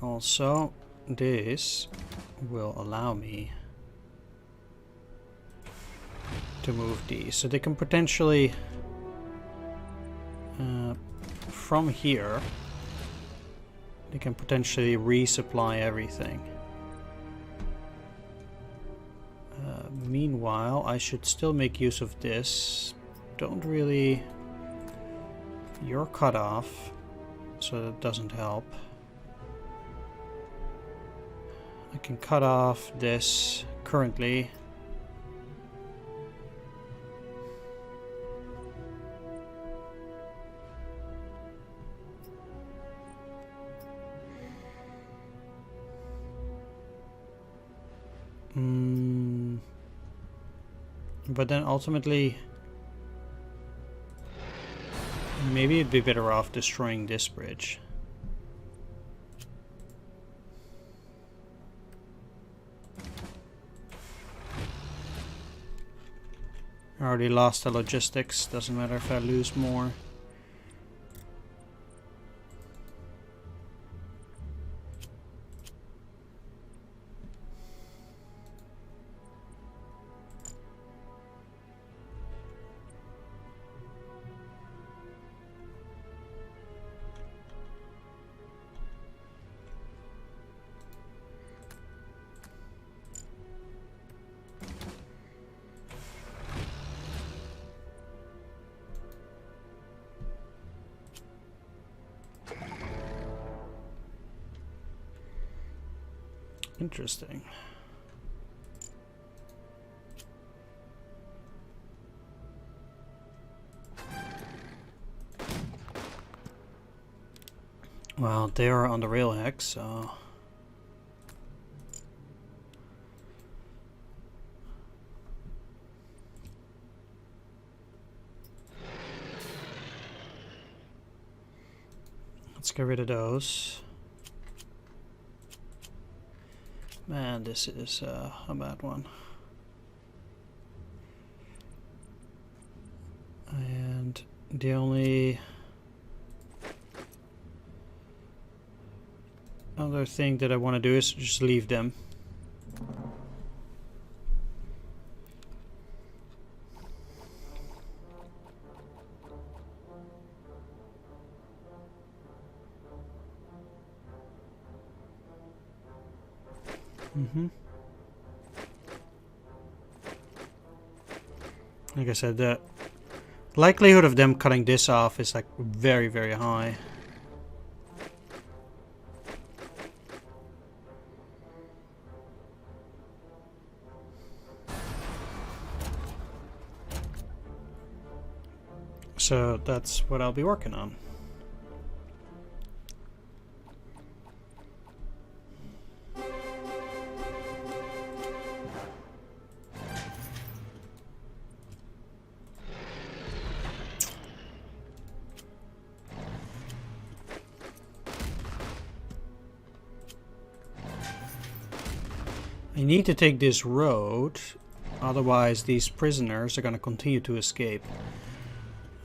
Also, this will allow me to move these. So they can potentially, from here, they can potentially resupply everything. Meanwhile, I should still make use of this. Don't really... You're cut off, so that doesn't help. I can cut off this currently. But then ultimately, maybe it'd be better off destroying this bridge. I already lost the logistics, doesn't matter if I lose more. Interesting. Well, they are on the rail hex, so... let's get rid of those. Man, this is a bad one. And the only other thing that I want to do is just leave them. Like I said, the likelihood of them cutting this off is like very, very high. So that's what I'll be working on. I need to take this road, otherwise these prisoners are going to continue to escape.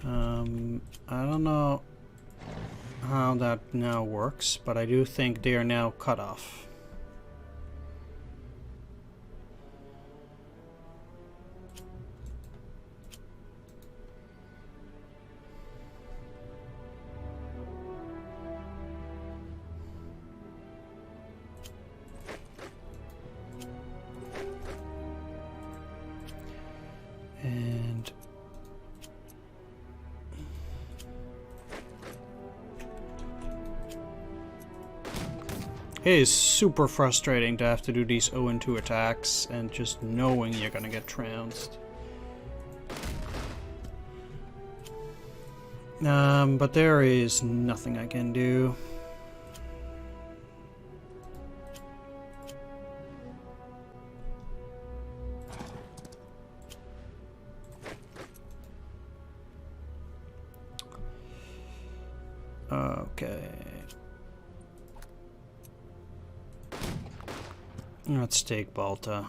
I don't know how that now works, but I do think they are now cut off. And it is super frustrating to have to do these 0-2 attacks and just knowing you're gonna get trounced. But there is nothing I can do. Okay. Let's take Balta.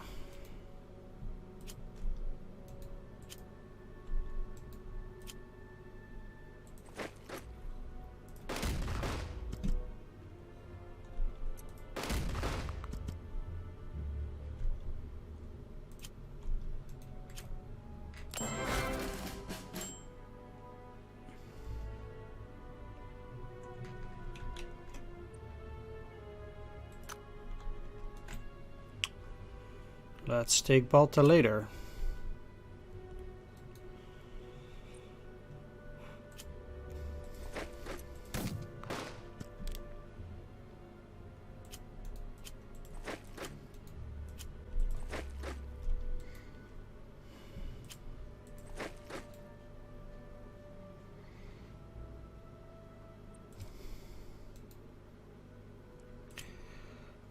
Let's take Balta later.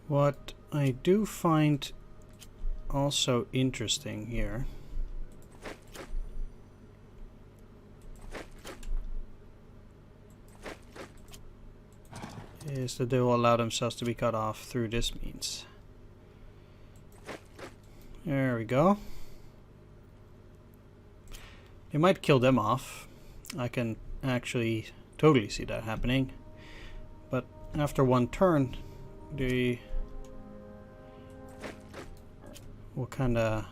What I do find also interesting here is that they will allow themselves to be cut off through this means. There we go. They might kill them off. I can actually totally see that happening. But after one turn, they will kind of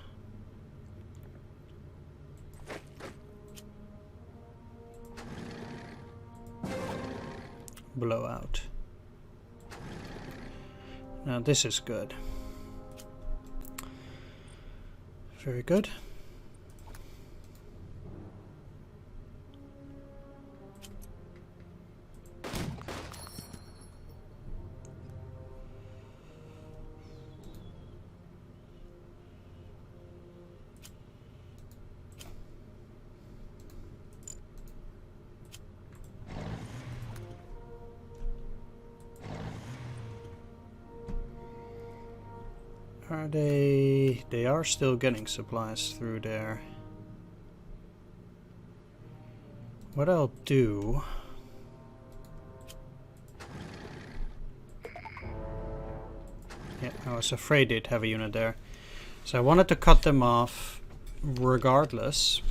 blow out. Now this is good. Very good. Are they... They are still getting supplies through there. What I'll do... Yeah, I was afraid they'd have a unit there. So I wanted to cut them off regardless.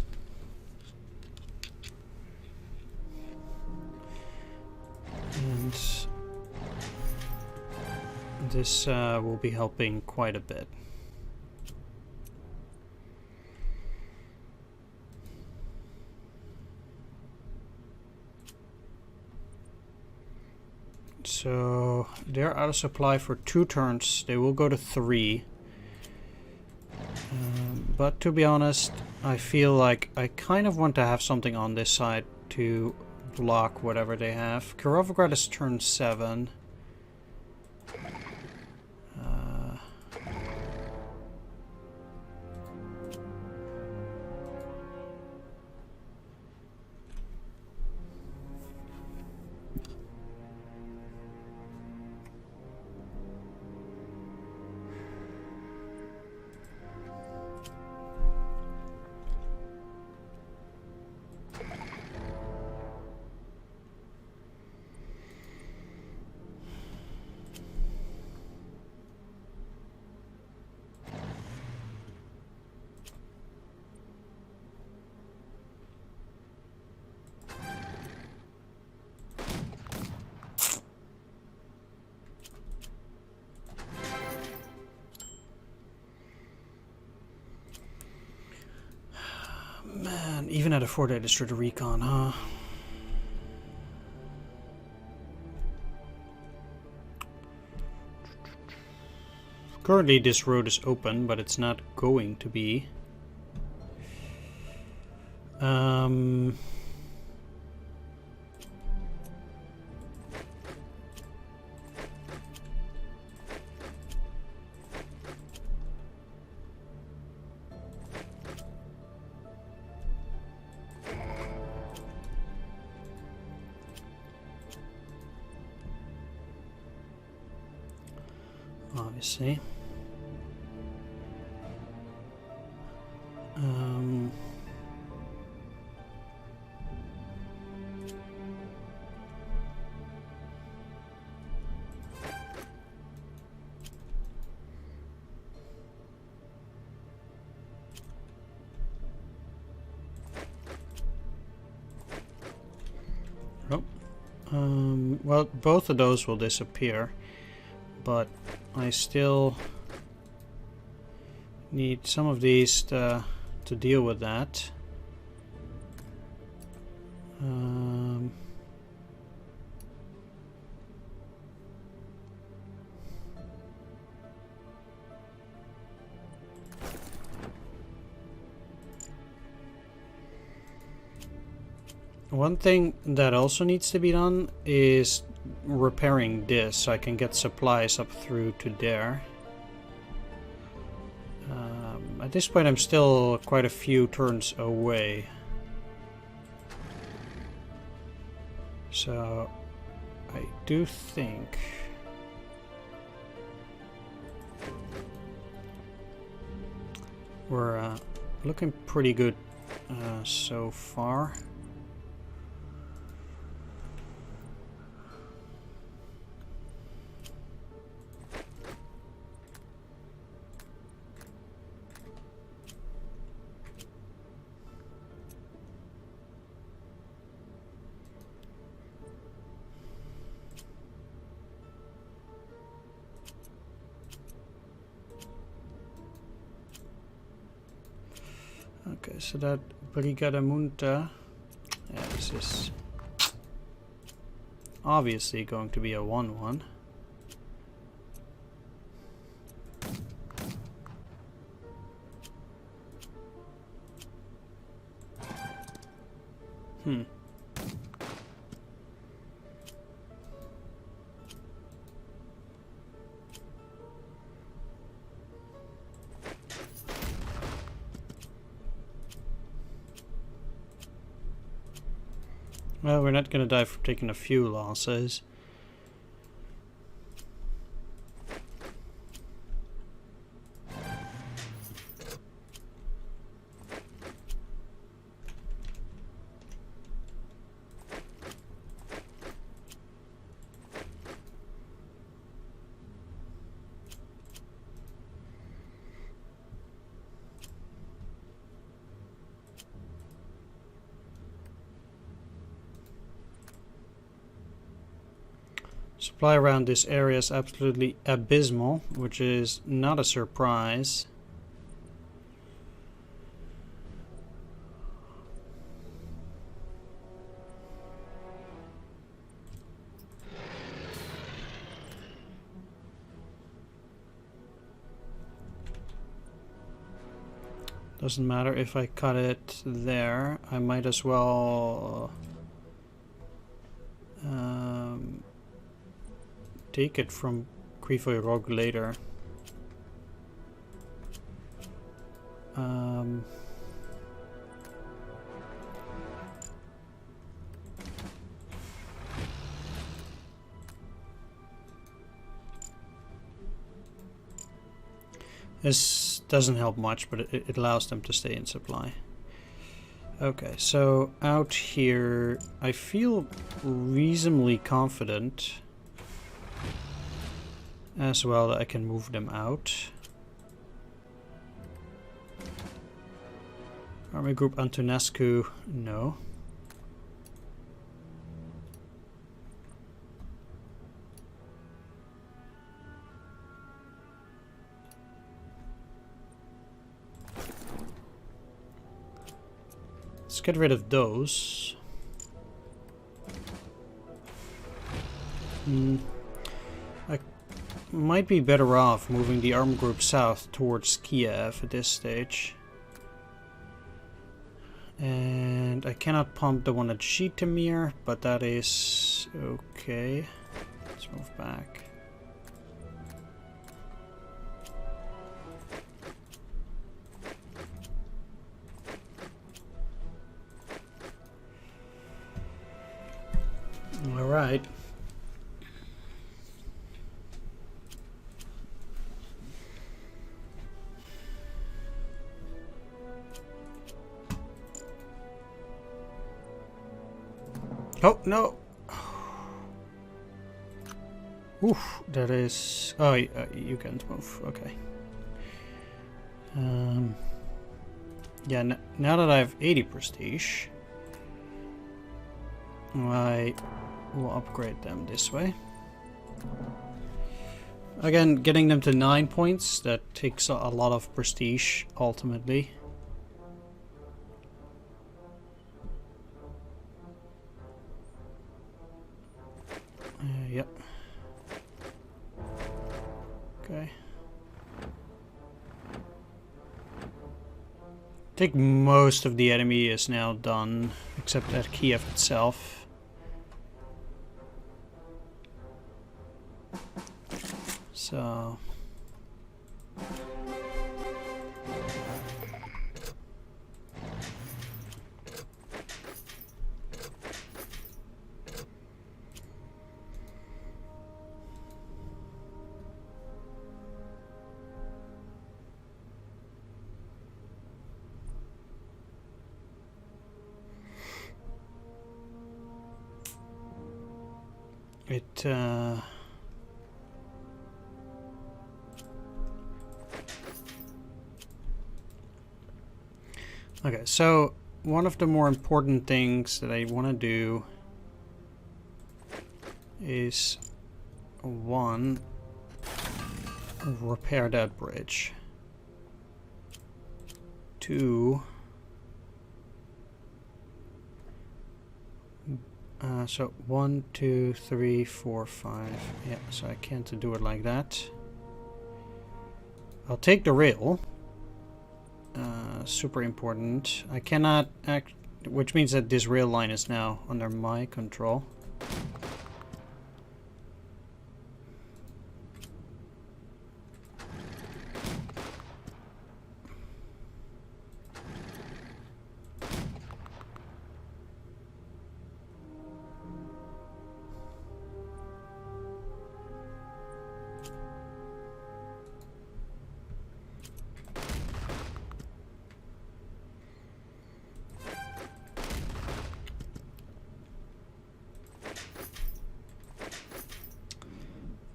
And this will be helping quite a bit. So they're out of supply for 2 turns. They will go to 3. But to be honest, I feel like I kind of want to have something on this side to block whatever they have. Kirovograd is turn 7. Man, even at a 4-day destroyed recon, huh? Currently this road is open, but it's not going to be. Obviously. Well, both of those will disappear, but I still need some of these to deal with that. One thing that also needs to be done is repairing this so I can get supplies up through to there. At this point I'm still quite a few turns away. So I do think We're looking pretty good so far. Okay, so that Brigada Munta, yeah, this is obviously going to be a 1-1. Well, we're not gonna die from taking a few losses. Supply around this area is absolutely abysmal, which is not a surprise. Doesn't matter if I cut it there, I might as well take it from Krivoy Rog later. This doesn't help much, but it allows them to stay in supply. Okay, so out here, I feel reasonably confident as well that I can move them out. Army Group Antonescu, no. Let's get rid of those. I might be better off moving the army group south towards Kiev at this stage. And I cannot pump the one at Zhitomir, but that is okay. Let's move back. All right. Oh, no. Oof, that is... Oh, you can't move. Okay. Yeah, now that I have 80 prestige, I will upgrade them this way. Again, getting them to 9 points, that takes a lot of prestige, ultimately. Yep. Okay. I think most of the enemy is now done, except at Kiev itself. So... it okay, so one of the more important things that I want to do is one, repair that bridge. Two, so 1, 2, 3, 4, 5. Yeah, so I can't do it like that. I'll take the rail. Super important. I cannot act, which means that this rail line is now under my control.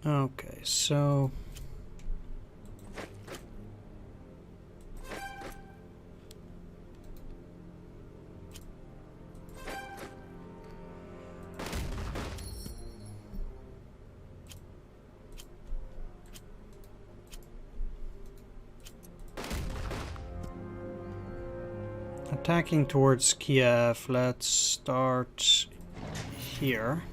Okay, so attacking towards Kiev. Let's start here.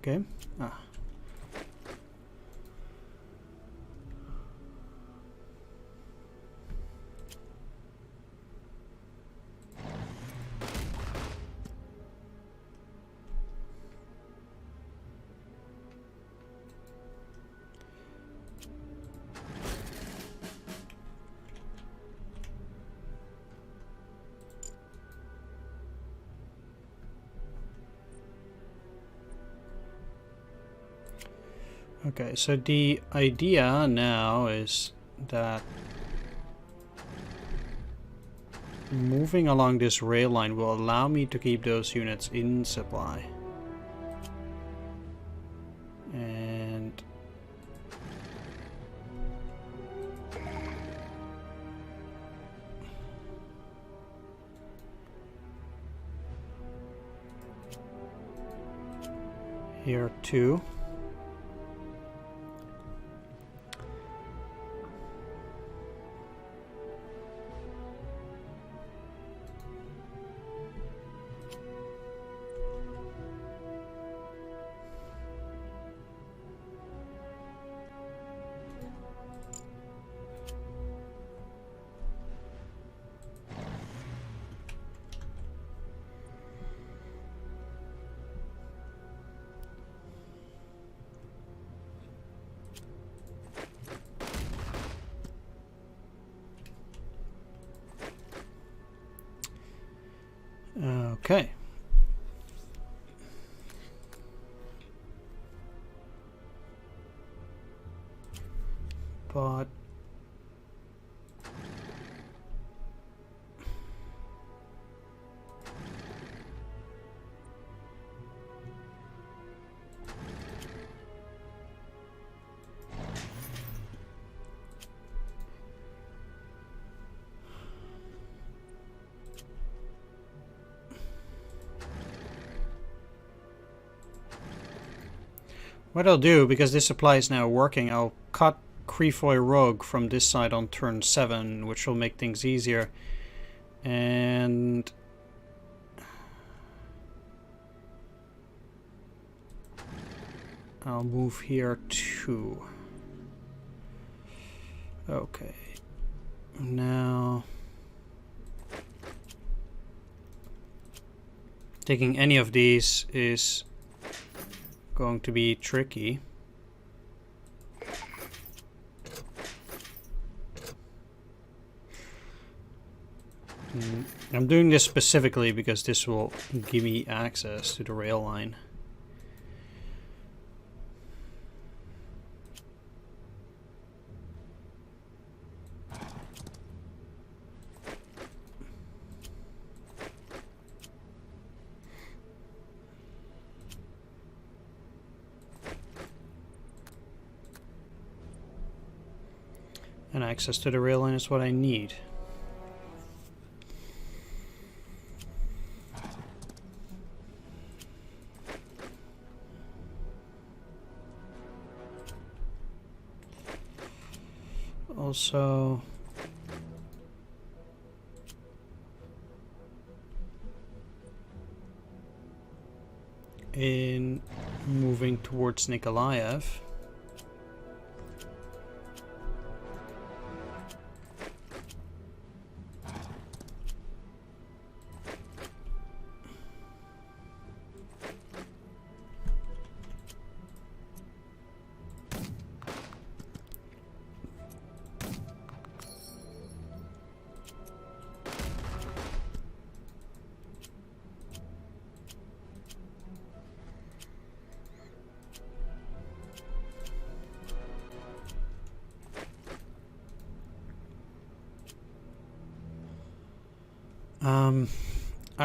Okay. Okay, so the idea now is that moving along this rail line will allow me to keep those units in supply. And here too. Okay. But what I'll do, because this supply is now working, I'll cut Krefoy Rogue from this side on turn 7, which will make things easier. And I'll move here too. Okay. Now Taking any of these is going to be tricky. I'm doing this specifically because this will give me access to the rail line. And access to the rail line is what I need. Also, in moving towards Nikolaev,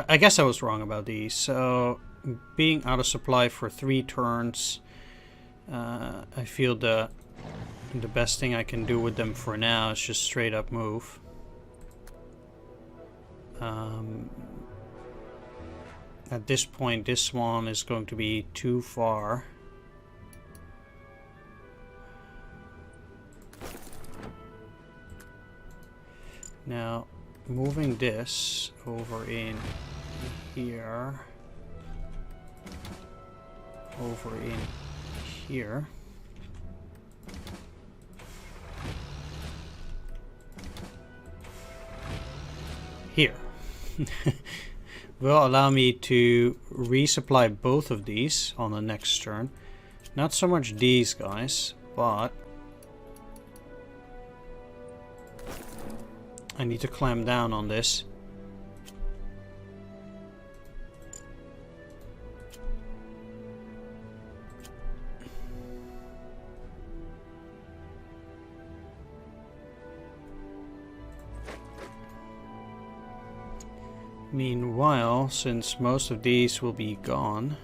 I guess I was wrong about these. So, being out of supply for 3 turns, I feel the best thing I can do with them for now is just straight up move. At this point, this one is going to be too far. Now, moving this over in here, over in here, here, will allow me to resupply both of these on the next turn. Not so much these guys, but I need to clamp down on this. Meanwhile, since most of these will be gone,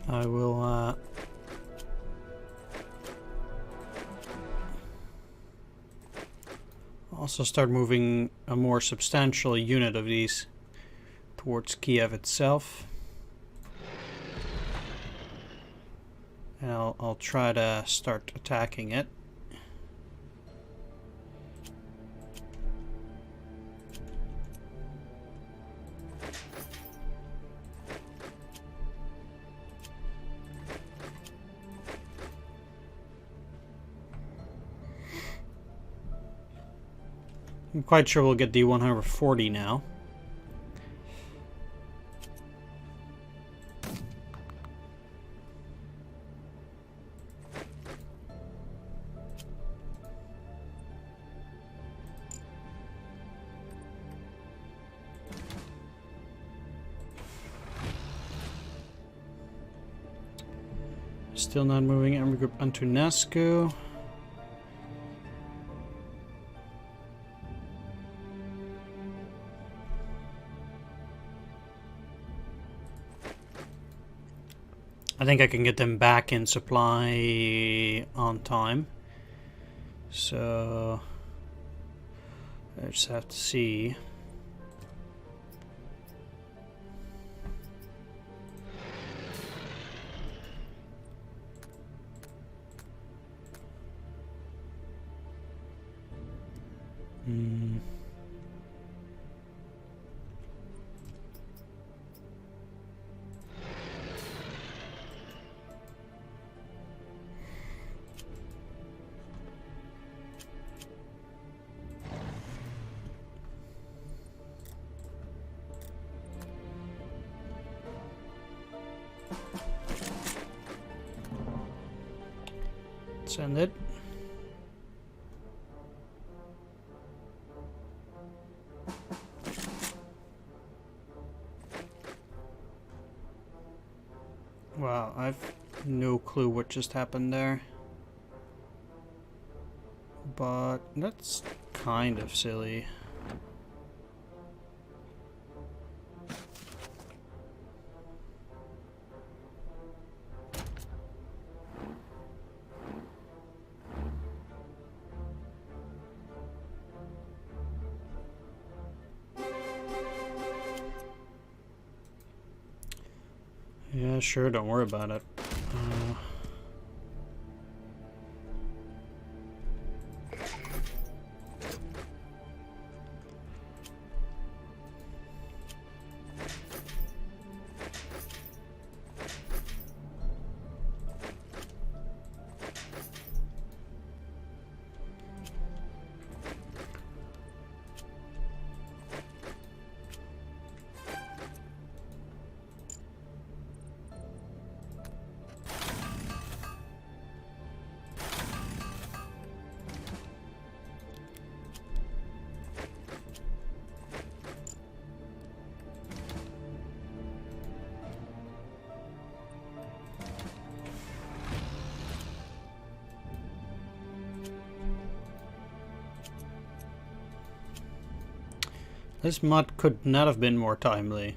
I will also start moving a more substantial unit of these towards Kiev itself. And I'll try to start attacking it. I'm quite sure we'll get the 140 now. Still not moving Army Group Antonescu. I think I can get them back in supply on time. So I just have to see. Hmm. Send it. Wow, I've no clue what just happened there. But that's kind of silly. Yeah, sure, don't worry about it. This mod could not have been more timely.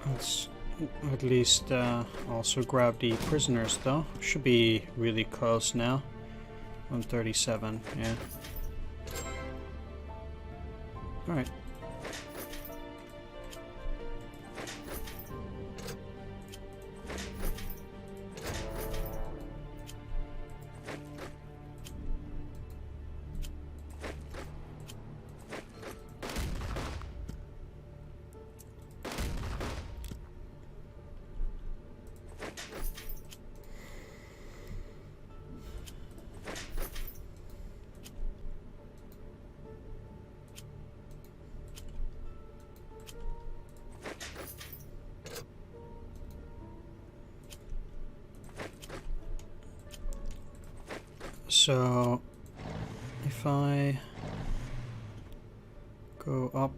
Let's at least also grab the prisoners, though. Should be really close now. 137, yeah. Alright. So, if I go up,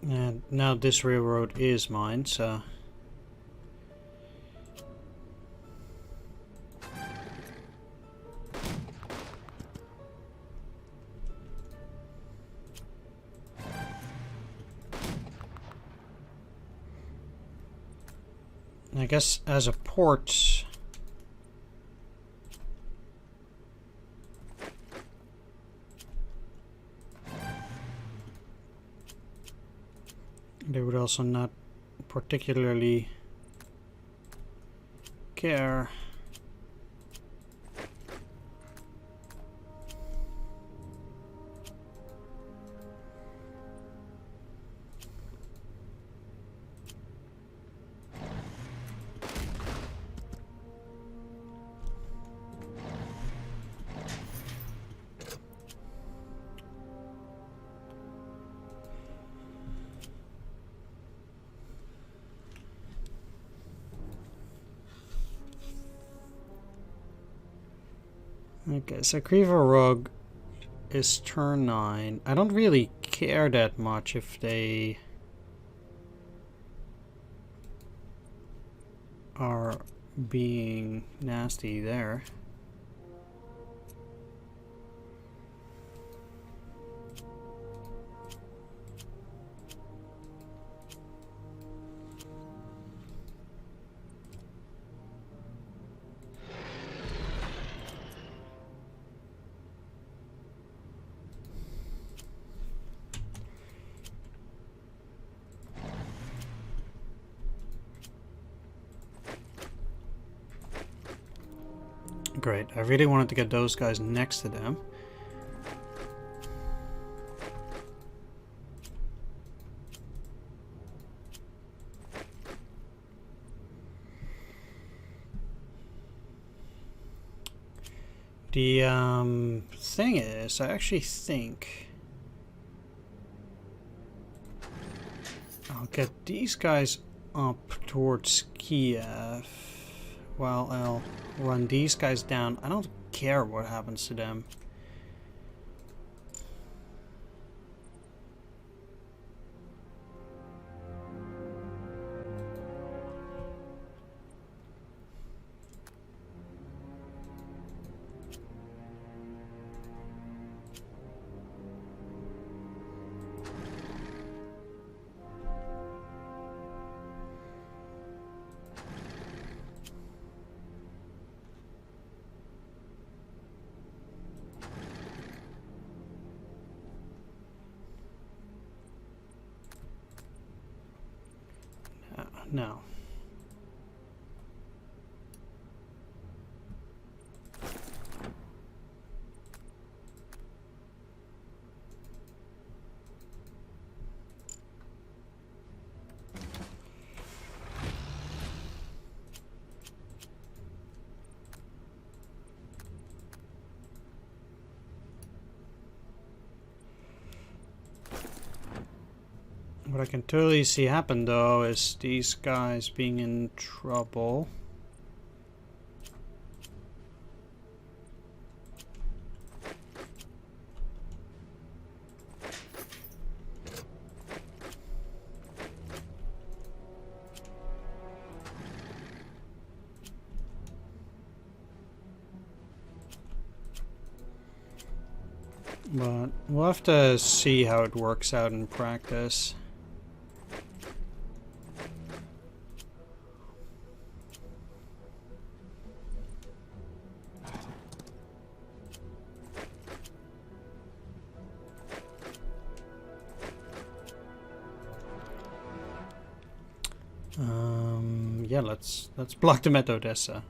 and now this railroad is mine, so I guess as a port, they would also not particularly care. Okay, so Krivorog is turn 9. I don't really care that much if they are being nasty there. Great, I really wanted to get those guys next to them. The thing is, I actually think I'll get these guys up towards Kiev. Well, I'll run these guys down. I don't care what happens to them. No. What I can totally see happen though is these guys being in trouble. But we'll have to see how it works out in practice. Yeah, let's block them at Odessa.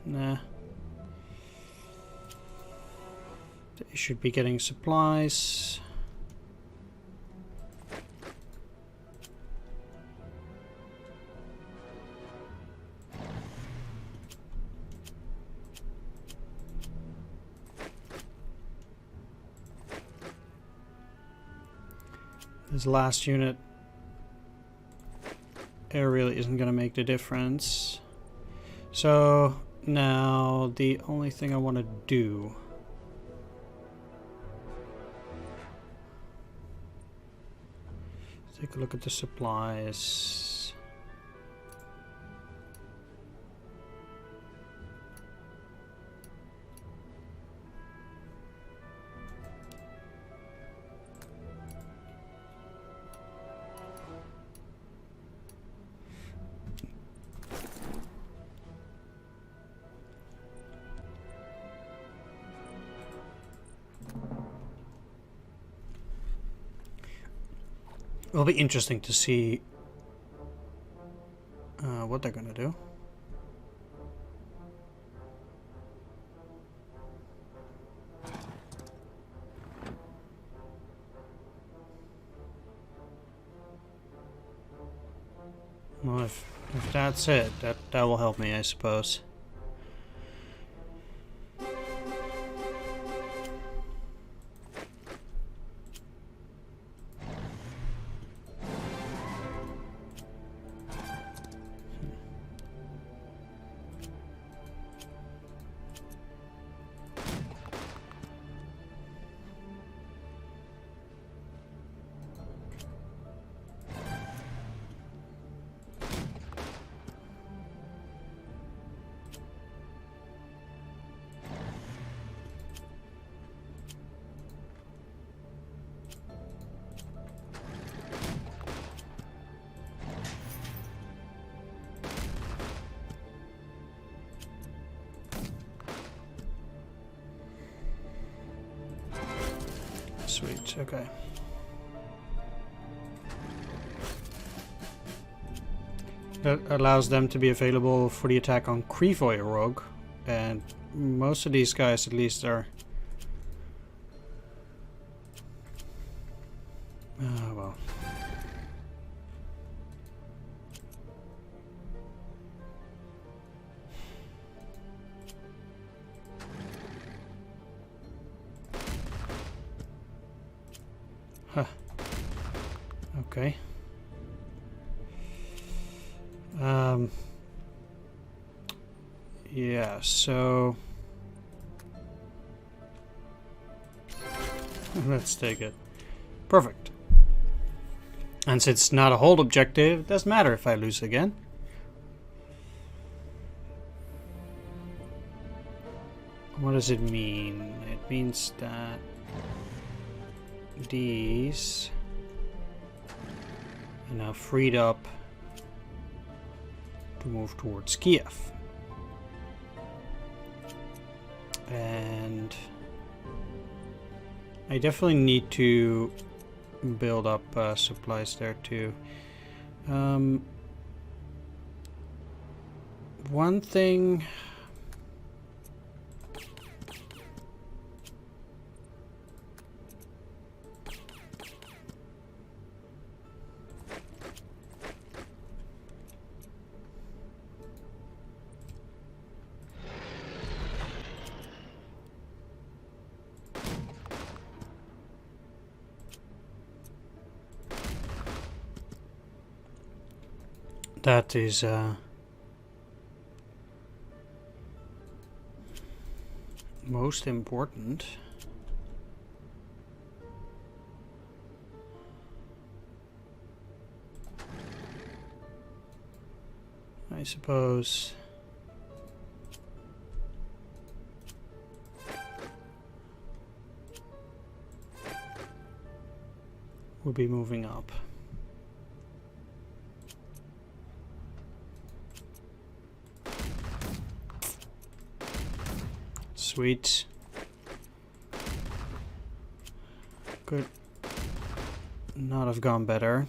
Nah. They should be getting supplies. This last unit air really isn't going to make the difference. So now the only thing I want to do is take a look at the supplies. It'll be interesting to see what they're gonna do. Well, if that's it, that will help me, I suppose. Sweet, okay. That allows them to be available for the attack on Krivoy Rogue, and most of these guys at least are... Oh well. Huh. Okay. Yeah, so let's take it. Perfect. And since it's not a hold objective, it doesn't matter if I lose again. What does it mean? It means that these are now freed up to move towards Kiev. And I definitely need to build up supplies there too. One thing... that is most important. I suppose we'll be moving up. Sweet. Could not have gone better.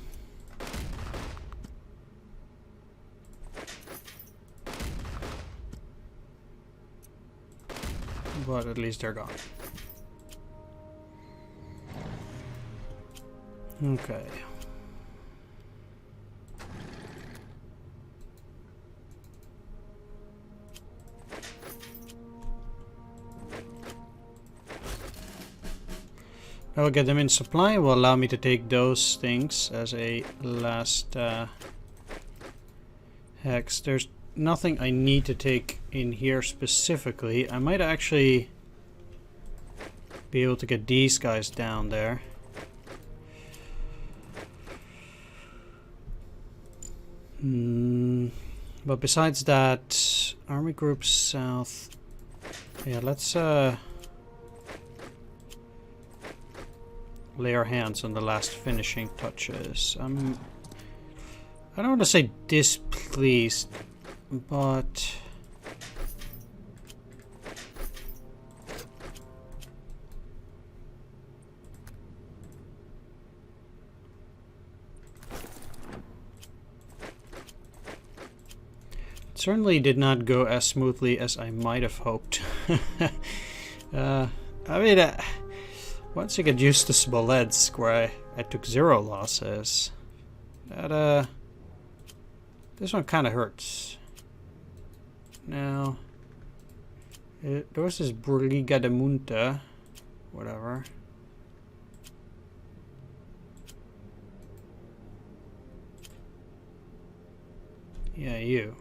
But at least they're gone. Okay. I will get them in supply. It will allow me to take those things as a last hex. There's nothing I need to take in here specifically. I might actually be able to get these guys down there. But besides that, Army Group South. Yeah, let's lay our hands on the last finishing touches. I don't want to say displeased, but it certainly did not go as smoothly as I might have hoped. I mean, once you get used to Smolensk, where I took 0 losses, that this one kind of hurts. Now, there was this Brigada Munta, whatever. Yeah, you.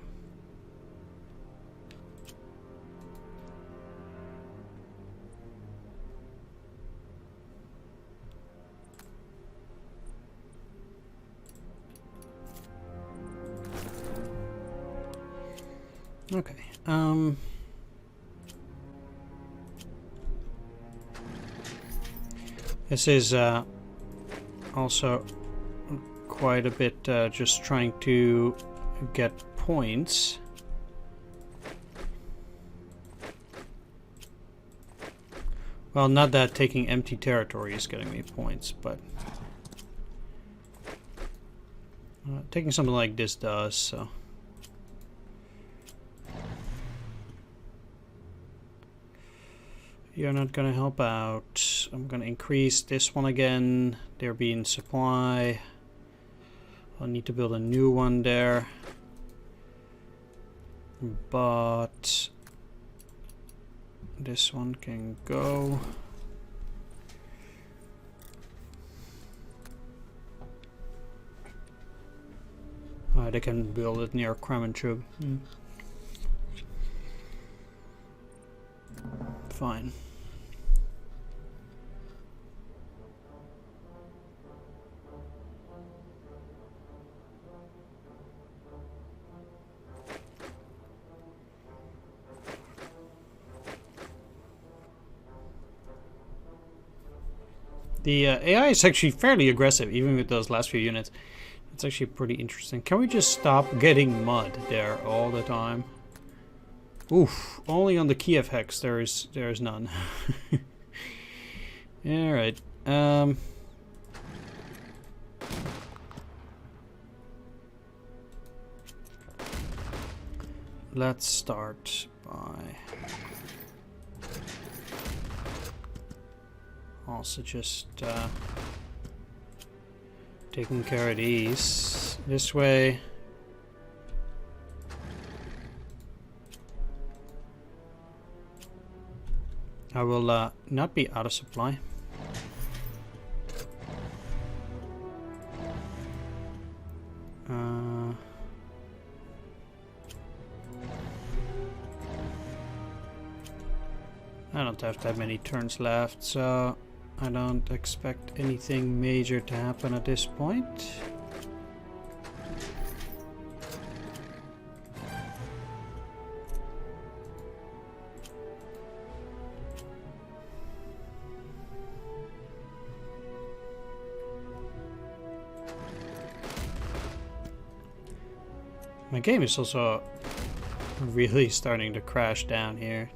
Okay, this is also quite a bit just trying to get points. Well, not that taking empty territory is getting me points, but taking something like this does, so. You're not gonna help out. I'm gonna increase this one again. There being supply. I'll need to build a new one there. But this one can go. They can build it near Kremenchug. Fine. The AI is actually fairly aggressive, even with those last few units. It's actually pretty interesting. Can we just stop getting mud there all the time? Oof, only on the Kiev hex there's none. Alright. Let's start by also just taking care of these this way. I will not be out of supply. I don't have that many turns left, so I don't expect anything major to happen at this point. My game is also really starting to crash down here.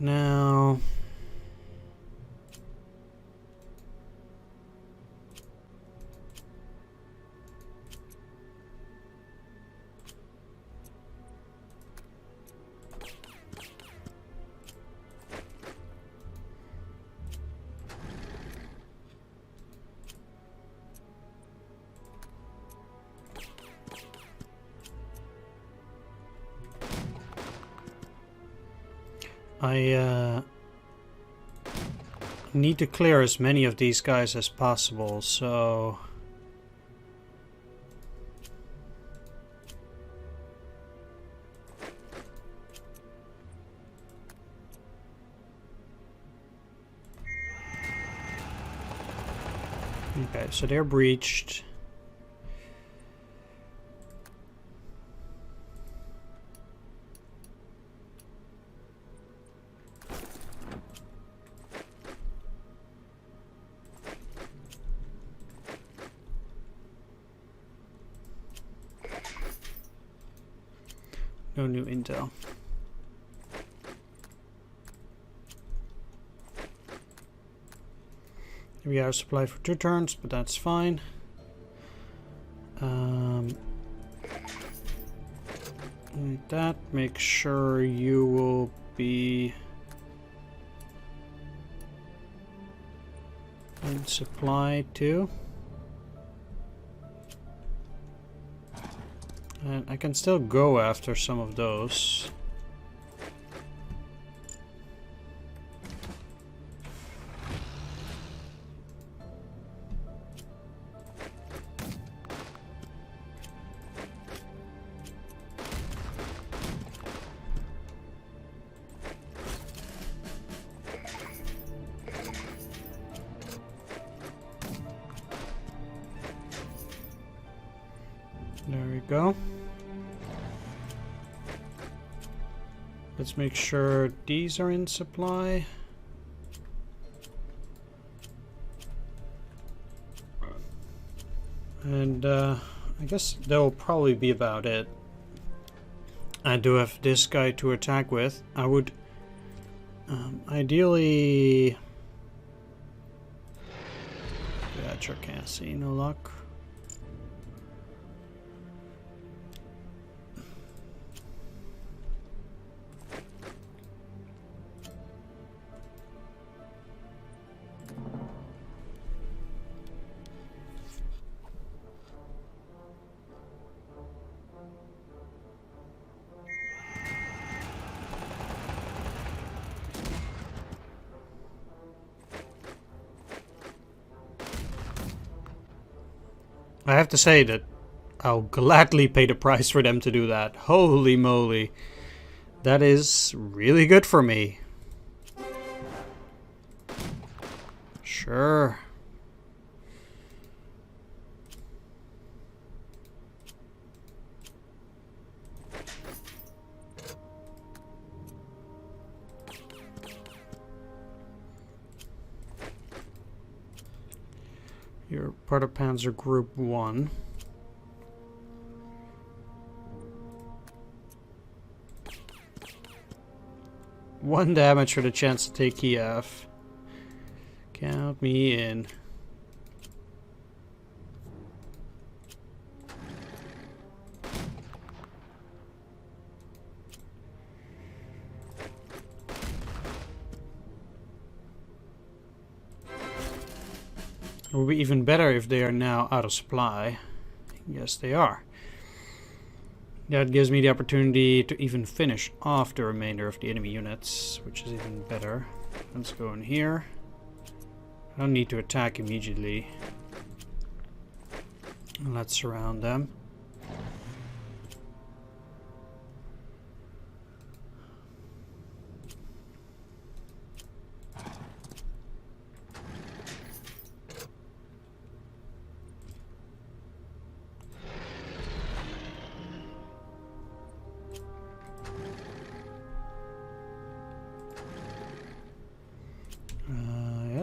Now, I need to clear as many of these guys as possible, so okay, so they're breached. No new intel. We are supply for 2 turns, but that's fine. Like that. Make sure you will be in supply too. And I can still go after some of those. There we go. Let's make sure these are in supply. And I guess that will probably be about it. I do have this guy to attack with. I would ideally... Yeah, Cherkasy, no luck. I have to say that I'll gladly pay the price for them to do that. Holy moly. That is really good for me. Sure. You're part of Panzer Group 1. One damage for the chance to take Kiev. Count me in. It will be even better if they are now out of supply. Yes, they are. That gives me the opportunity to even finish off the remainder of the enemy units, which is even better. Let's go in here. I don't need to attack immediately. Let's surround them.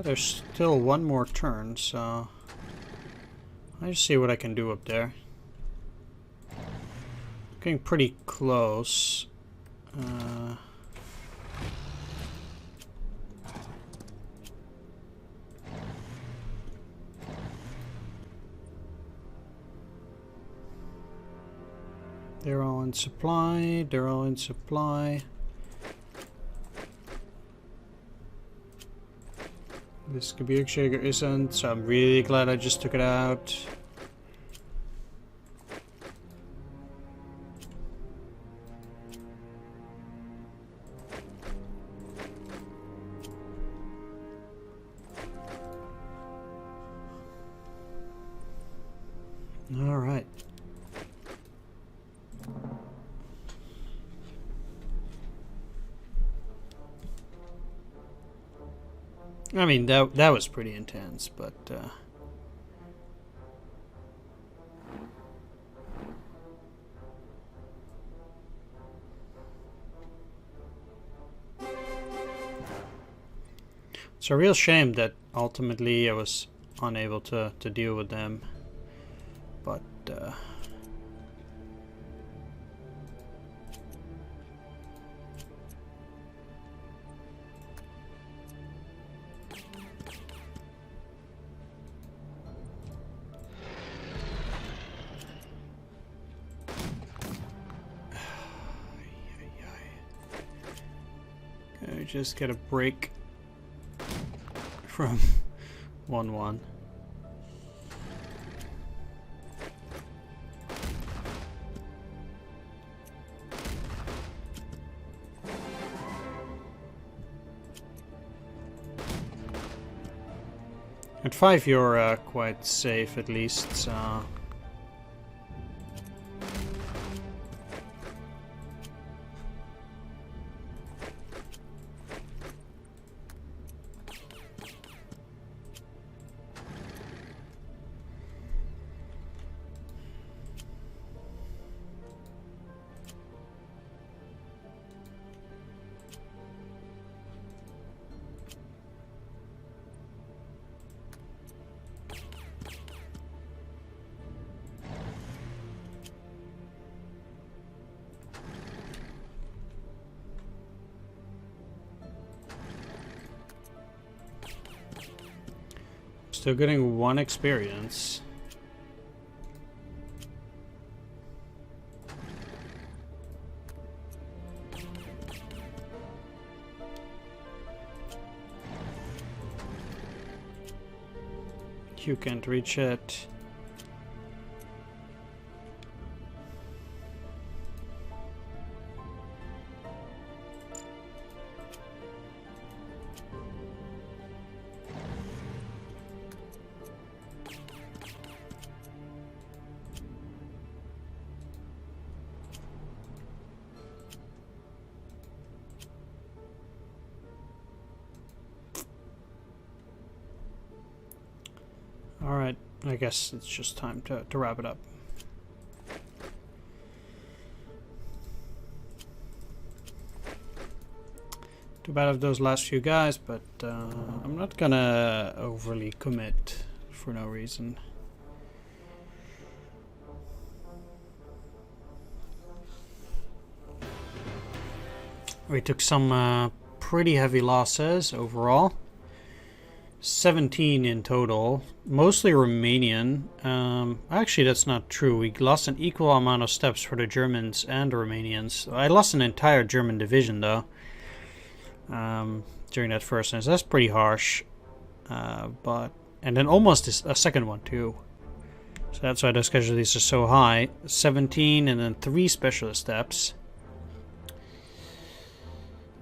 There's still one more turn, so I'll just see what I can do up there. Getting pretty close. They're all in supply. They're all in supply. This Gebirgsjäger isn't, so I'm really glad I just took it out. All right. I mean, that was pretty intense, but it's a real shame that ultimately I was unable to deal with them, but I just get a break from 1-1. At 5 you're quite safe at least, so... Still getting 1 experience. You can't reach it. Alright, I guess it's just time to wrap it up. Too bad of those last few guys, but I'm not gonna overly commit for no reason. We took some pretty heavy losses overall. 17 in total, mostly Romanian. Actually, that's not true. We lost an equal amount of steps for the Germans and the Romanians. I lost an entire German division, though, during that first instance. That's pretty harsh. And then almost a second one, too. So that's why those casualties are so high. 17 and then 3 specialist steps.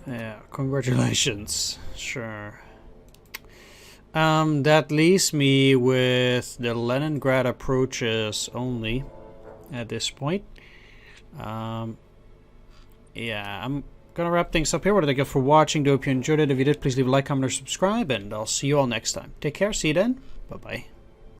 Yeah, congratulations. Sure. That leaves me with the Leningrad approaches only at this point. Yeah, I'm gonna wrap things up here. Thank you for watching. Do hope you enjoyed it. If you did, please leave a like, comment, or subscribe, and I'll see you all next time. Take care. See you then. Bye-bye.